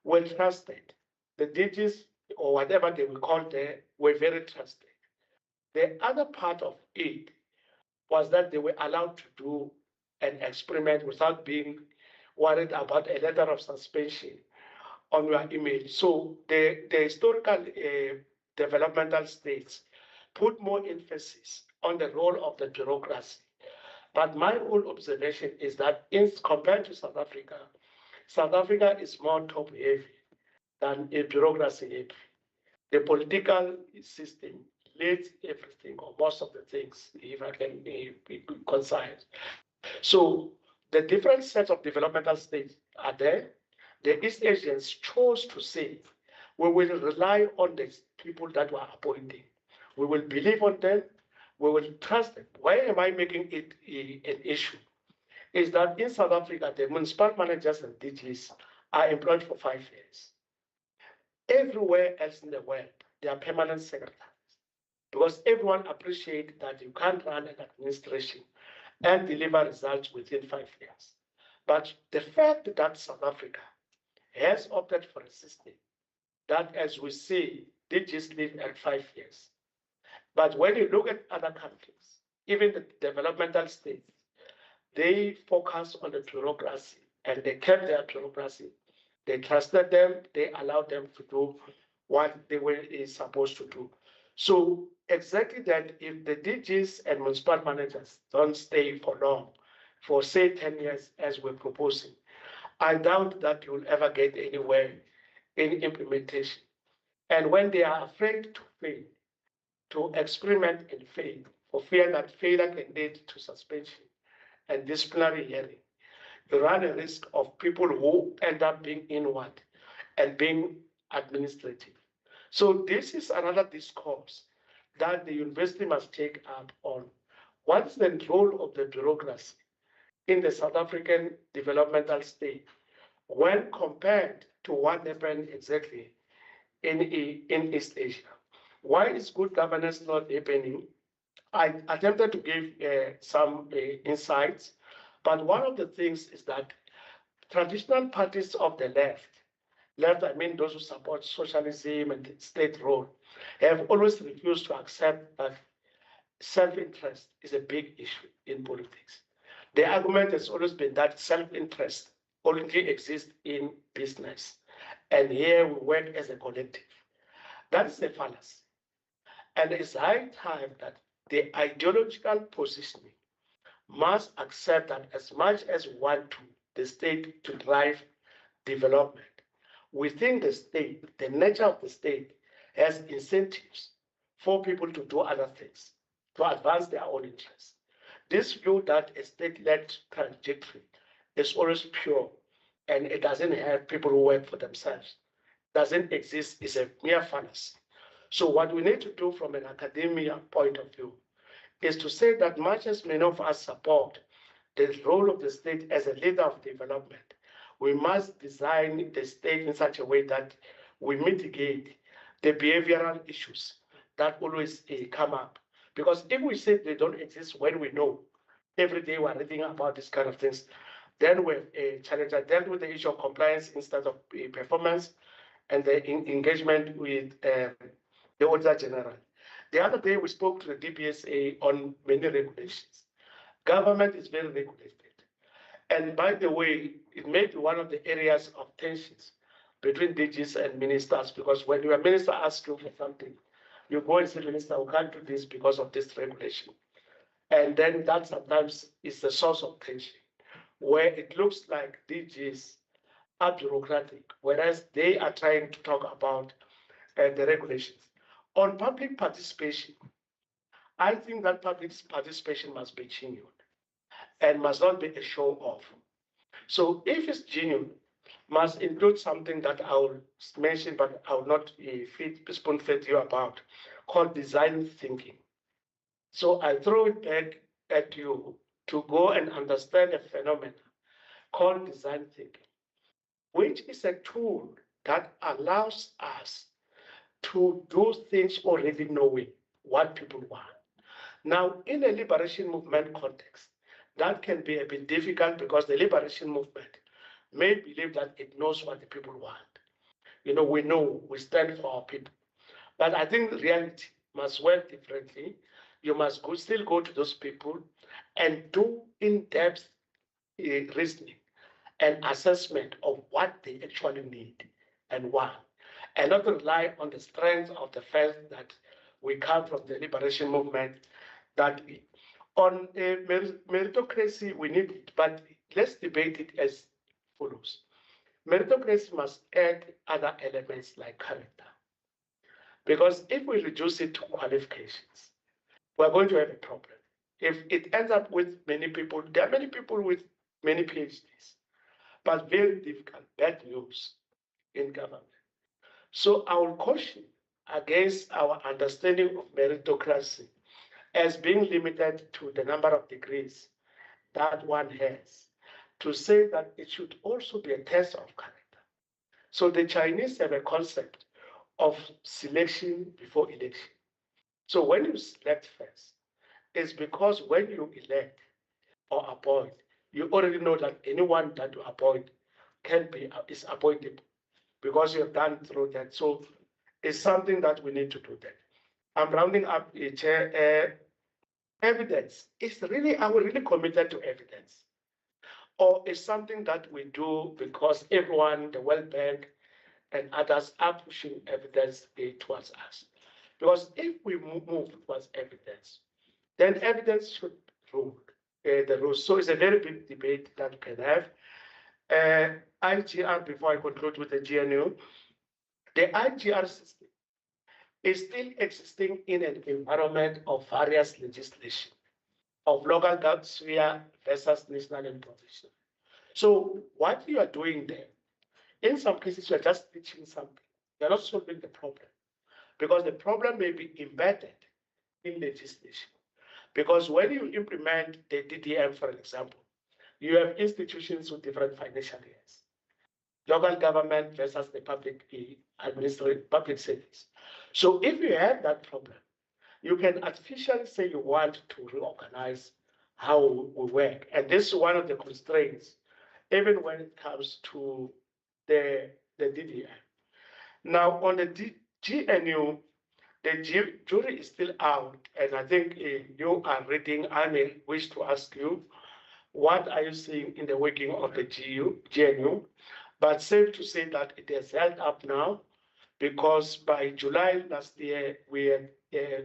were trusted. The DGs or whatever they were called there were very trusted. The other part of it was that they were allowed to do an experiment without being worried about a letter of suspension on your image. So the historical developmental states put more emphasis on the role of the bureaucracy. But my own observation is that compared to South Africa is more top heavy. than a bureaucracy. The political system leads everything or most of the things, if I can be concise. So the different sets of developmental states are there. The East Asians chose to say, we will rely on the people that we are appointing. We will believe on them. We will trust them. Why am I making it an issue? Is that in South Africa, the municipal managers and DGs are employed for 5 years. Everywhere else in the world, they are permanent secretaries because everyone appreciates that you can't run an administration and deliver results within 5 years. But the fact that South Africa has opted for a system that, as we see, DGs live at 5 years. But when you look at other countries, even the developmental states, they focus on the bureaucracy and they kept their bureaucracy. They trusted them, they allowed them to do what they were supposed to do. So exactly that, if the DGs and municipal managers don't stay for long, for say 10 years as we're proposing, I doubt that you'll ever get anywhere in implementation. And when they are afraid to fail, to experiment and fail, for fear that failure can lead to suspension and disciplinary hearing, you run a risk of people who end up being inward and being administrative. So this is another discourse that the university must take up on what is the role of the bureaucracy in the South African developmental state when compared to what happened exactly in East Asia. Why is good governance not happening? I attempted to give some insights, but one of the things is that traditional parties of the left, I mean those who support socialism and the state role, have always refused to accept that self-interest is a big issue in politics. The argument has always been that self-interest only exists in business, and here we work as a collective. That is a fallacy. And it's high time that the ideological positioning must accept that as much as we want the state to drive development, within the state, the nature of the state has incentives for people to do other things, to advance their own interests. This view that a state-led trajectory is always pure and it doesn't have people who work for themselves, doesn't exist, is a mere fallacy. So what we need to do from an academia point of view is to say that much as many of us support the role of the state as a leader of development, we must design the state in such a way that we mitigate the behavioral issues that always come up. Because if we say they don't exist when we know every day we're reading about these kind of things, then we have a challenge. I dealt with the issue of compliance instead of performance and the engagement with the Auditor General. The other day we spoke to the DPSA on many regulations. Government is very regulated. And by the way, it may be one of the areas of tensions between DGs and ministers, because when your minister asks you for something, you go and say, Minister, we can't do this because of this regulation. And then that sometimes is the source of tension, where it looks like DGs are bureaucratic, whereas they are trying to talk about the regulations. On public participation, I think that public participation must be genuine and must not be a show off. So if it's genuine, must include something that I will mention, but I will not spoon feed you about, called design thinking. So I throw it back at you to go and understand a phenomenon called design thinking, which is a tool that allows us to do things already knowing what people want. Now, in a liberation movement context, that can be a bit difficult because the liberation movement may believe that it knows what the people want. You know, we stand for our people. But I think the reality must work differently. You must still go to those people and do in-depth reasoning and assessment of what they actually need and want, and not rely on the strength of the fact that we come from the liberation movement. That on meritocracy, we need it, but let's debate it as follows. Meritocracy must add other elements like character. Because if we reduce it to qualifications, we're going to have a problem. If it ends up with many people, there are many people with many PhDs, but very difficult, bad news in government. So I will caution against our understanding of meritocracy as being limited to the number of degrees that one has, to say that it should also be a test of character. So the Chinese have a concept of selection before election. So when you select first, it's because when you elect or appoint, you already know that anyone that you appoint is appointable because you have done through that. So it's something that we need to do that. I'm rounding up, Chair. Evidence. Are we really committed to evidence? Or is something that we do because everyone, the World Bank and others are pushing evidence towards us? Because if we move towards evidence, then evidence should rule the rules. So it's a very big debate that we can have. IGR, before I conclude with the GNU, the IGR system is still existing in an environment of various legislation, of local government sphere versus national and provincial. So what you are doing there, in some cases, you are just teaching something. You're not solving the problem because the problem may be embedded in legislation. Because when you implement the DDM, for example, you have institutions with different financial years. Local government versus the public public service. So if you have that problem, you can artificially say you want to reorganize how we work. And this is one of the constraints, even when it comes to the DDM. Now, on the GNU, the jury is still out, and I think you are reading. I may wish to ask you, what are you seeing in the working of the GNU? But safe to say that it has held up now, because by July last year, we had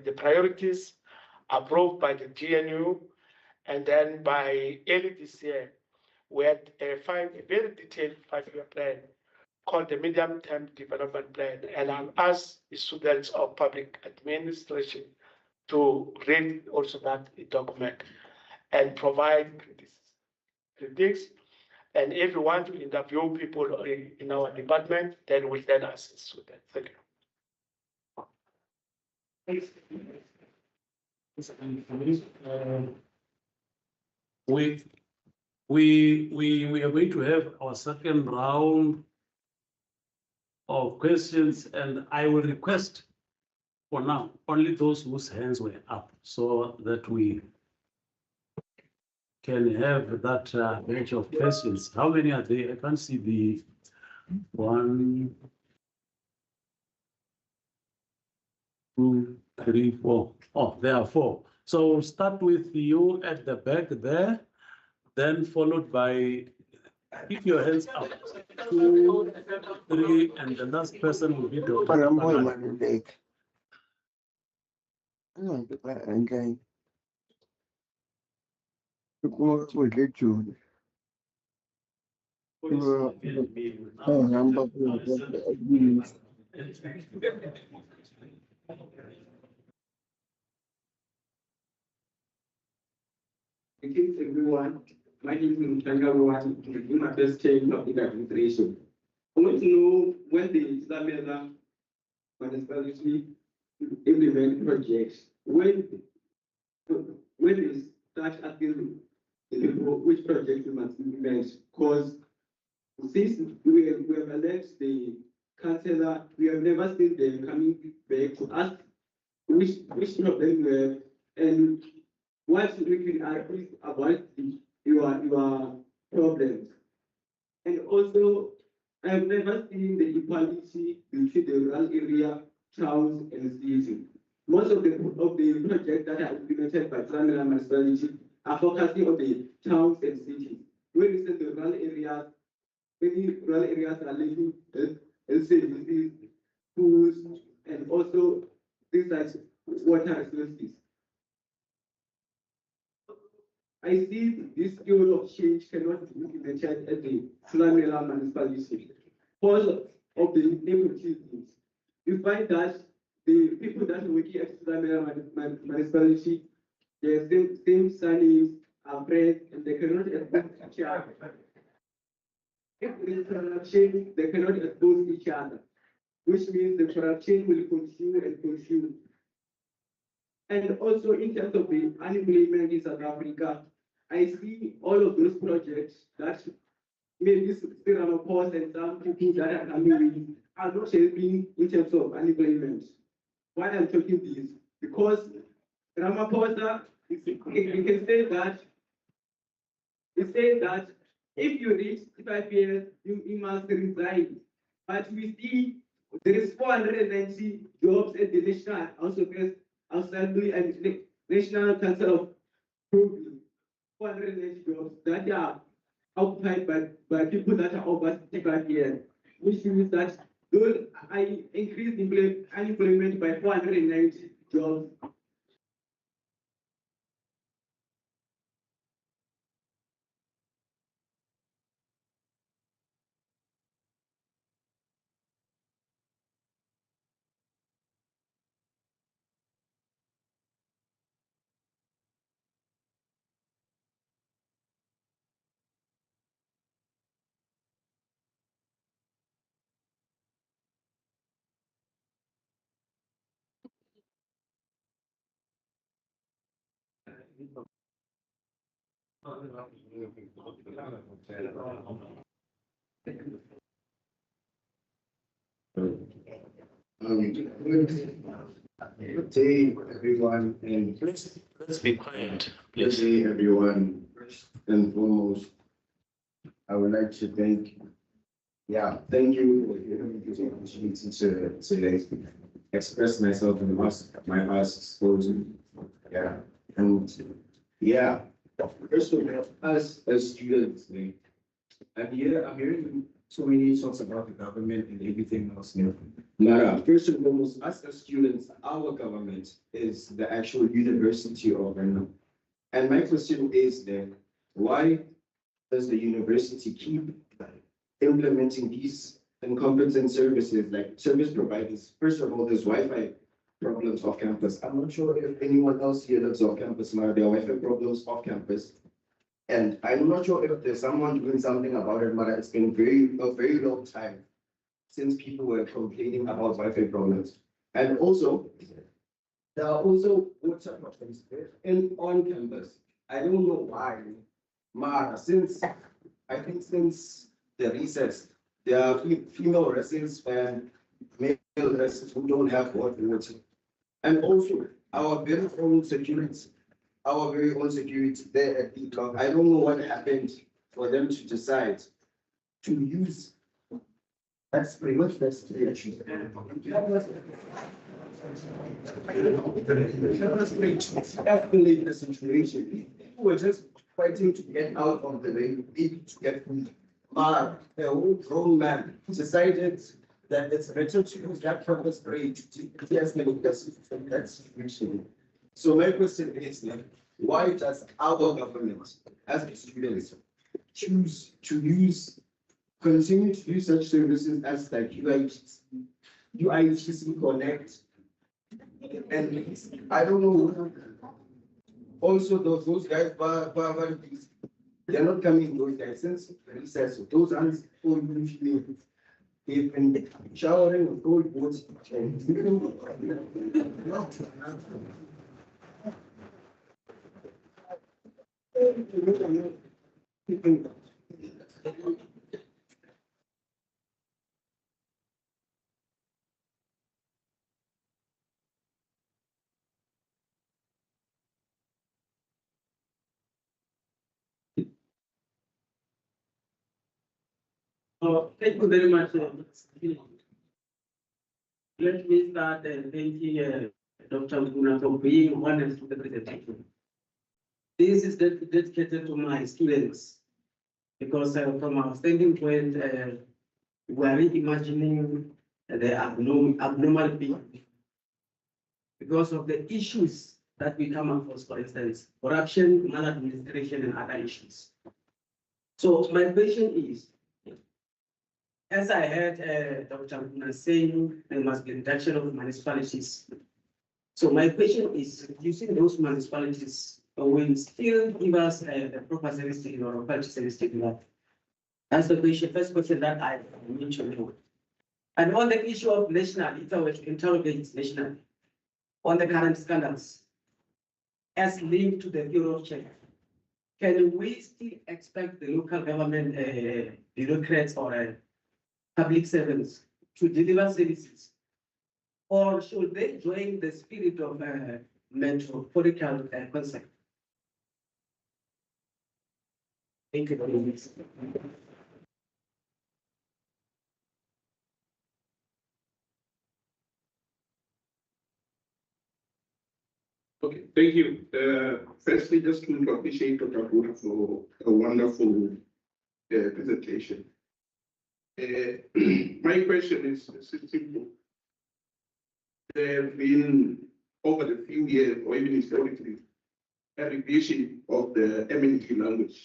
the priorities approved by the GNU, and then by early this year, we had a very detailed 5-year plan called the Medium-Term Development Plan. And I've asked the students of public administration to read also that document and provide critiques. And if you want to interview people in our department, then we'll then assist with that. Thank you. We are going to have our second round of questions, and I will request for now only those whose hands were up so that we can have that batch of questions. How many are there? I can't see the 1, 2, 3, 4. Oh, there are 4. So we'll start with you at the back there, then followed by, keep your hands up, 2, 3, and the last person will be Dr. Greetings, everyone. My name is Everyone. To do my best change of the administration. I want to know when the Islamela municipality implement projects, when they start asking which projects we must implement, because since we have elected the councillor, we have never seen them coming back to ask which problem we have and what we can agree about your problems. And also, I have never seen the equality between the rural area, towns, and cities. Most of the projects that are implemented by Tramela municipality are focusing on the towns and cities. When you say the rural areas, many rural areas are lacking health services, schools, and also things like water resources. I see this skill of change cannot be implemented at the Sulamela municipality because of the nepotism. You find that the people that are working at Sulamela municipality, their same surnames are friends and they cannot expose each other. If there is corruption, they cannot expose each other, which means the corruption will consume and consume. And also in terms of the unemployment in South Africa, I see all of those projects that maybe Ramaphosa and some people that are coming in are not helping in terms of unemployment. Why I'm talking this? Because Ramaphosa, you can say that, it says that if you reach 5 years, you must resign. But we see there is 490 jobs at the National House of Assembly and the National Council of Province. 490 jobs that are occupied by people that are over 65 years, which means that those I increased unemployment by 490 jobs. Good day, everyone, and Let's be quiet, good please. day, everyone. First and foremost, I would like to thank you for giving me this opportunity to express myself in my past exposure. First of all, us as students, I'm hearing so many talks about the government and everything else. First and foremost, us as students, our government is the actual university of Ghana. And my question is then, why does the university keep implementing these incompetent services like service providers? First of all, there's Wi-Fi problems off campus. I'm not sure if anyone else here lives off campus, but there are Wi-Fi problems off campus. And I'm not sure if there's someone doing something about it, but it's been a very long time since people were complaining about Wi-Fi problems. And also, there are also water problems on campus. I don't know why, Mara, since the recess, there are female residents and male residents who don't have water. And also, our very own security there at ECOG. I don't know what happened for them to decide to use. That's pretty much the situation. Escalate the situation. People were just fighting to get out of the way, maybe to get food. The old grown man decided that it's better to use that purpose spray to escalate that situation. So my question is, why does our government, as students, choose to continue to use such services as like UITC Connect? And I don't know. Also, those guys, they're not coming. Those guys since recess. Those are usually they've been showering with cold water. Thank you very much. Let me start thanking Dr. Muna for being honest with the presentation. This is dedicated to my students because from our standing point, we are reimagining the abnormal being because of the issues that we come across, for instance, corruption, maladministration, and other issues. So my question is, as I heard Dr. Nkuna saying, there must be reduction of municipalities. So my question is, reducing those municipalities will still give us the proper service or quality service delivery? That's the question, first question that I mentioned. And on the issue of national, if I were to interrogate national on the current scandals as linked to the Bureau of Change, can we still expect the local government bureaucrats or public servants to deliver services? Or should they join the spirit of metropolitan concept? Thank you very much. Okay, thank you. Firstly, just to appreciate Dr. Nkuna for a wonderful presentation. My question is simple. There have been, over the few years, or even historically, a revision of the M&E language,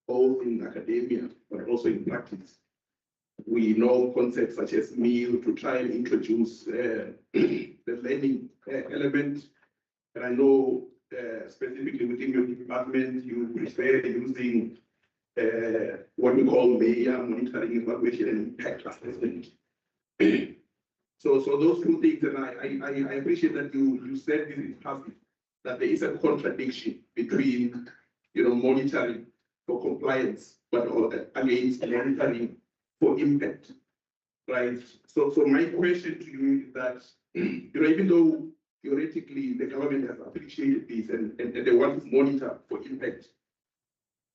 both in academia, but also in practice. We know concepts such as meal to try and introduce the learning element. And I know specifically within your department, you prefer using what we call MEA, monitoring, evaluation, and impact assessment. So those two things, and I appreciate that you said this in passing, that there is a contradiction between monitoring for compliance, but against monitoring for impact, right? So my question to you is that even though theoretically the government has appreciated this and they want to monitor for impact,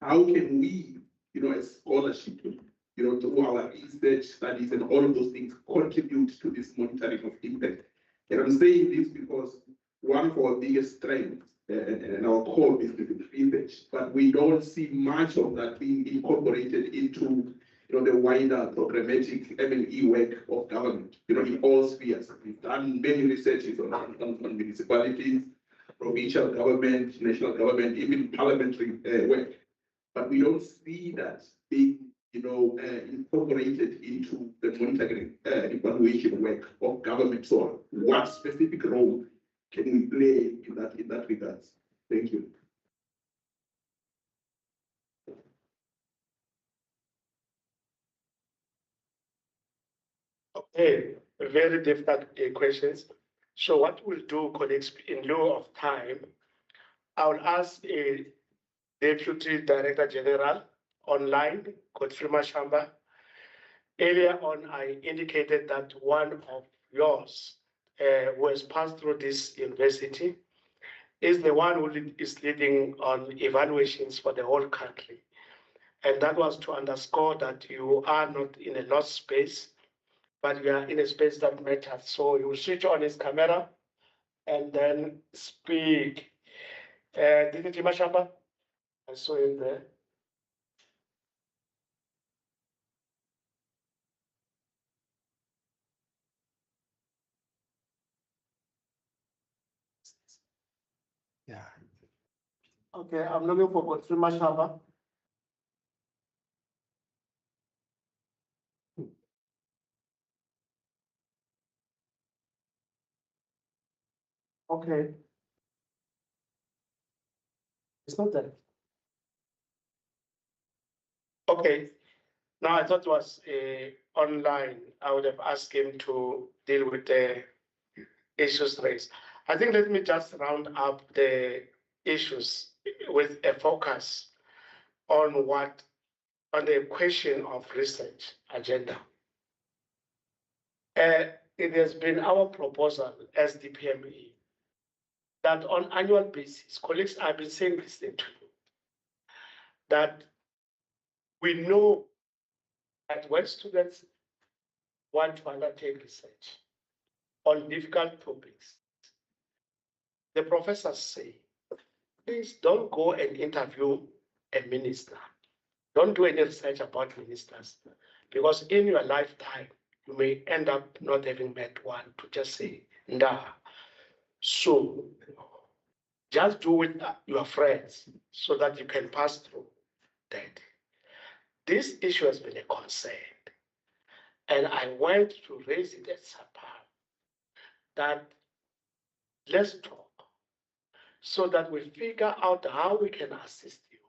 how can we, as scholarship, through our research studies and all of those things, contribute to this monitoring of impact? And I'm saying this because one of our biggest strengths and our core business is research, but we don't see much of that being incorporated into the wider programmatic M&E work of government, in all spheres. We've done many researches on municipalities, provincial government, national government, even parliamentary work, but we don't see that being incorporated into the monitoring evaluation work of government. So what specific role can we play in that regards? Thank you. Okay, very difficult questions. So what we'll do, colleagues, in lieu of time, I will ask a Deputy Director General online, Godfrey Mashamba. Earlier on, I indicated that one of yours who has passed through this university is the one who is leading on evaluations for the whole country. And that was to underscore that you are not in a lost space, but we are in a space that matters. So you will switch on his camera and then speak. Deputy Mashamba, I saw him there. Yeah. Okay, I'm looking for Godfrey Mashamba. Okay. It's not there. Okay. Now I thought it was online. I would have asked him to deal with the issues raised. I think let me just round up the issues with a focus on the question of research agenda. It has been our proposal as the PME that on annual basis, colleagues, I've been saying this thing to you, that we know that when students want to undertake research on difficult topics, the professors say, please don't go and interview a minister. Don't do any research about ministers, because in your lifetime, you may end up not having met one to just say, nah. So just do with your friends so that you can pass through that. This issue has been a concern, and I went to raise it at SAPA that let's talk so that we figure out how we can assist you.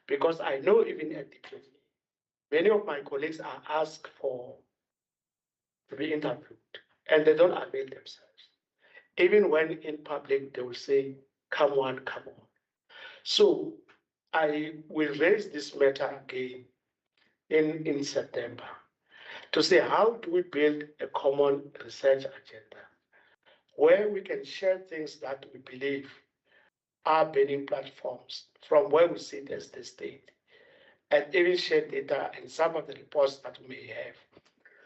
Because I know even at the place, many of my colleagues are asked to be interviewed, and they don't avail themselves. Even when in public, they will say, come on, come on. So I will raise this matter again in September to say, how do we build a common research agenda where we can share things that we believe are burning platforms from where we sit as the state, and even share data and some of the reports that we may have.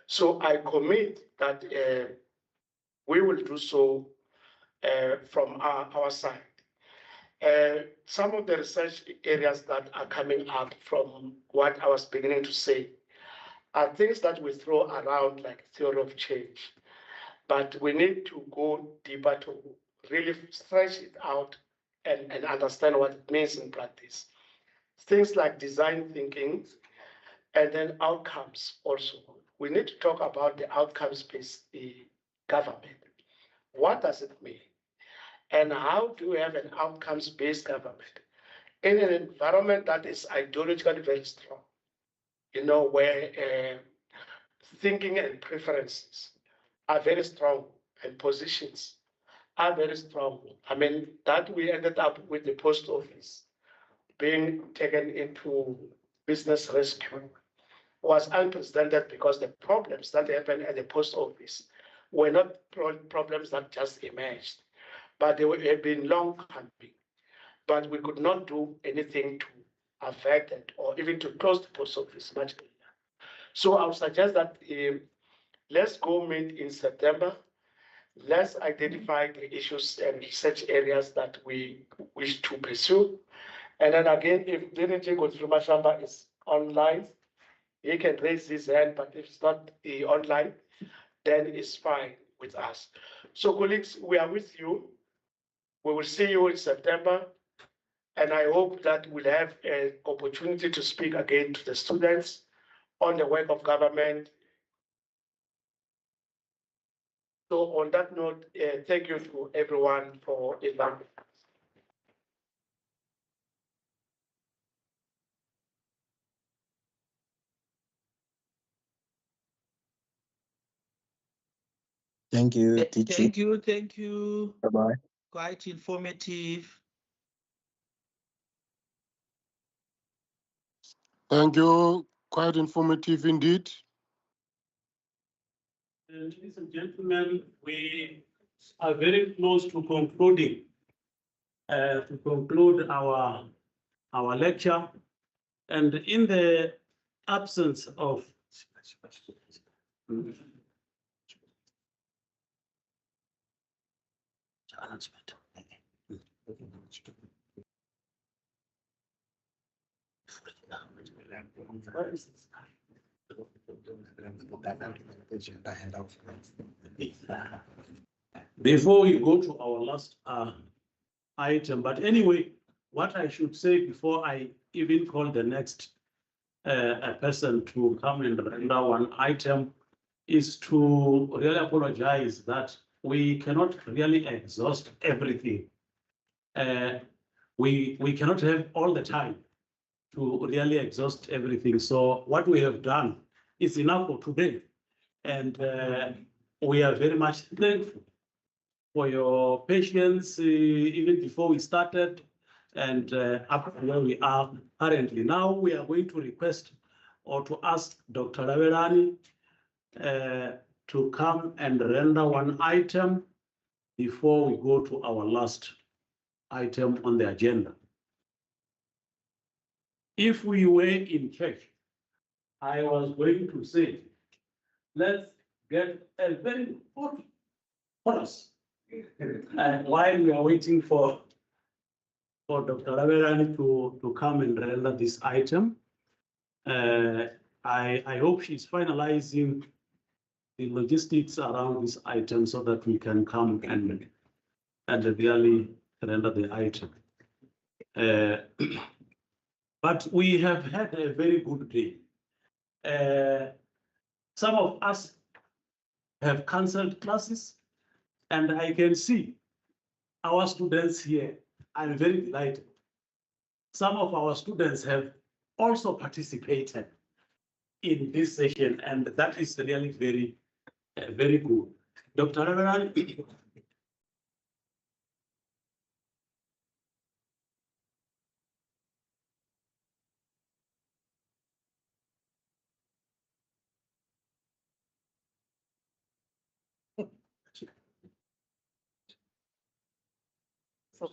So I commit that we will do so from our side. Some of the research areas that are coming up from what I was beginning to say are things that we throw around like theory of change, but we need to go deeper to really stretch it out and understand what it means in practice. Things like design thinking and then outcomes also. We need to talk about the outcomes-based government. What does it mean? And how do we have an outcomes-based government in an environment that is ideologically very strong, where thinking and preferences are very strong and positions are very strong. I mean, that we ended up with the post office being taken into business rescue was unprecedented because the problems that happened at the post office were not problems that just emerged, but they had been long coming. But we could not do anything to affect it or even to close the post office much earlier. So I would suggest that let's go meet in September. Let's identify the issues and research areas that we wish to pursue. And then again, if Dinichi Godfrey is online, he can raise his hand, but if it's not online, then it's fine with us. So colleagues, we are with you. We will see you in September. And I hope that we'll have an opportunity to speak again to the students on the work of government. So on that note, thank you to everyone for inviting. Thank you, teacher. Thank you. Bye-bye. Quite informative. Thank you. Quite informative indeed. Ladies and gentlemen, we are very close to concluding. To conclude our lecture, and in the absence of announcement. Before we go to our last item, but anyway, what I should say before I even call the next person to come and render one item is to really apologize that we cannot really exhaust everything. We cannot have all the time to really exhaust everything. So what we have done is enough for today. And we are very much thankful for your patience even before we started and up to where we are currently. Now we are going to request or to ask Dr. Ravelani to come and render one item before we go to our last item on the agenda. If we were in church, I was going to say, let's get a very hot chorus while we are waiting for Dr. Ravelani to come and render this item. I hope she's finalizing the logistics around this item so that we can come and and really render the item. But we have had a very good day. Some of us have cancelled classes, and I can see our students here. I'm very delighted. Some of our students have also participated in this session, and that is really very, very good. Dr. Reverend, I think I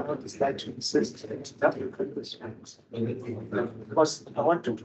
want to slide to insist that you could because I want to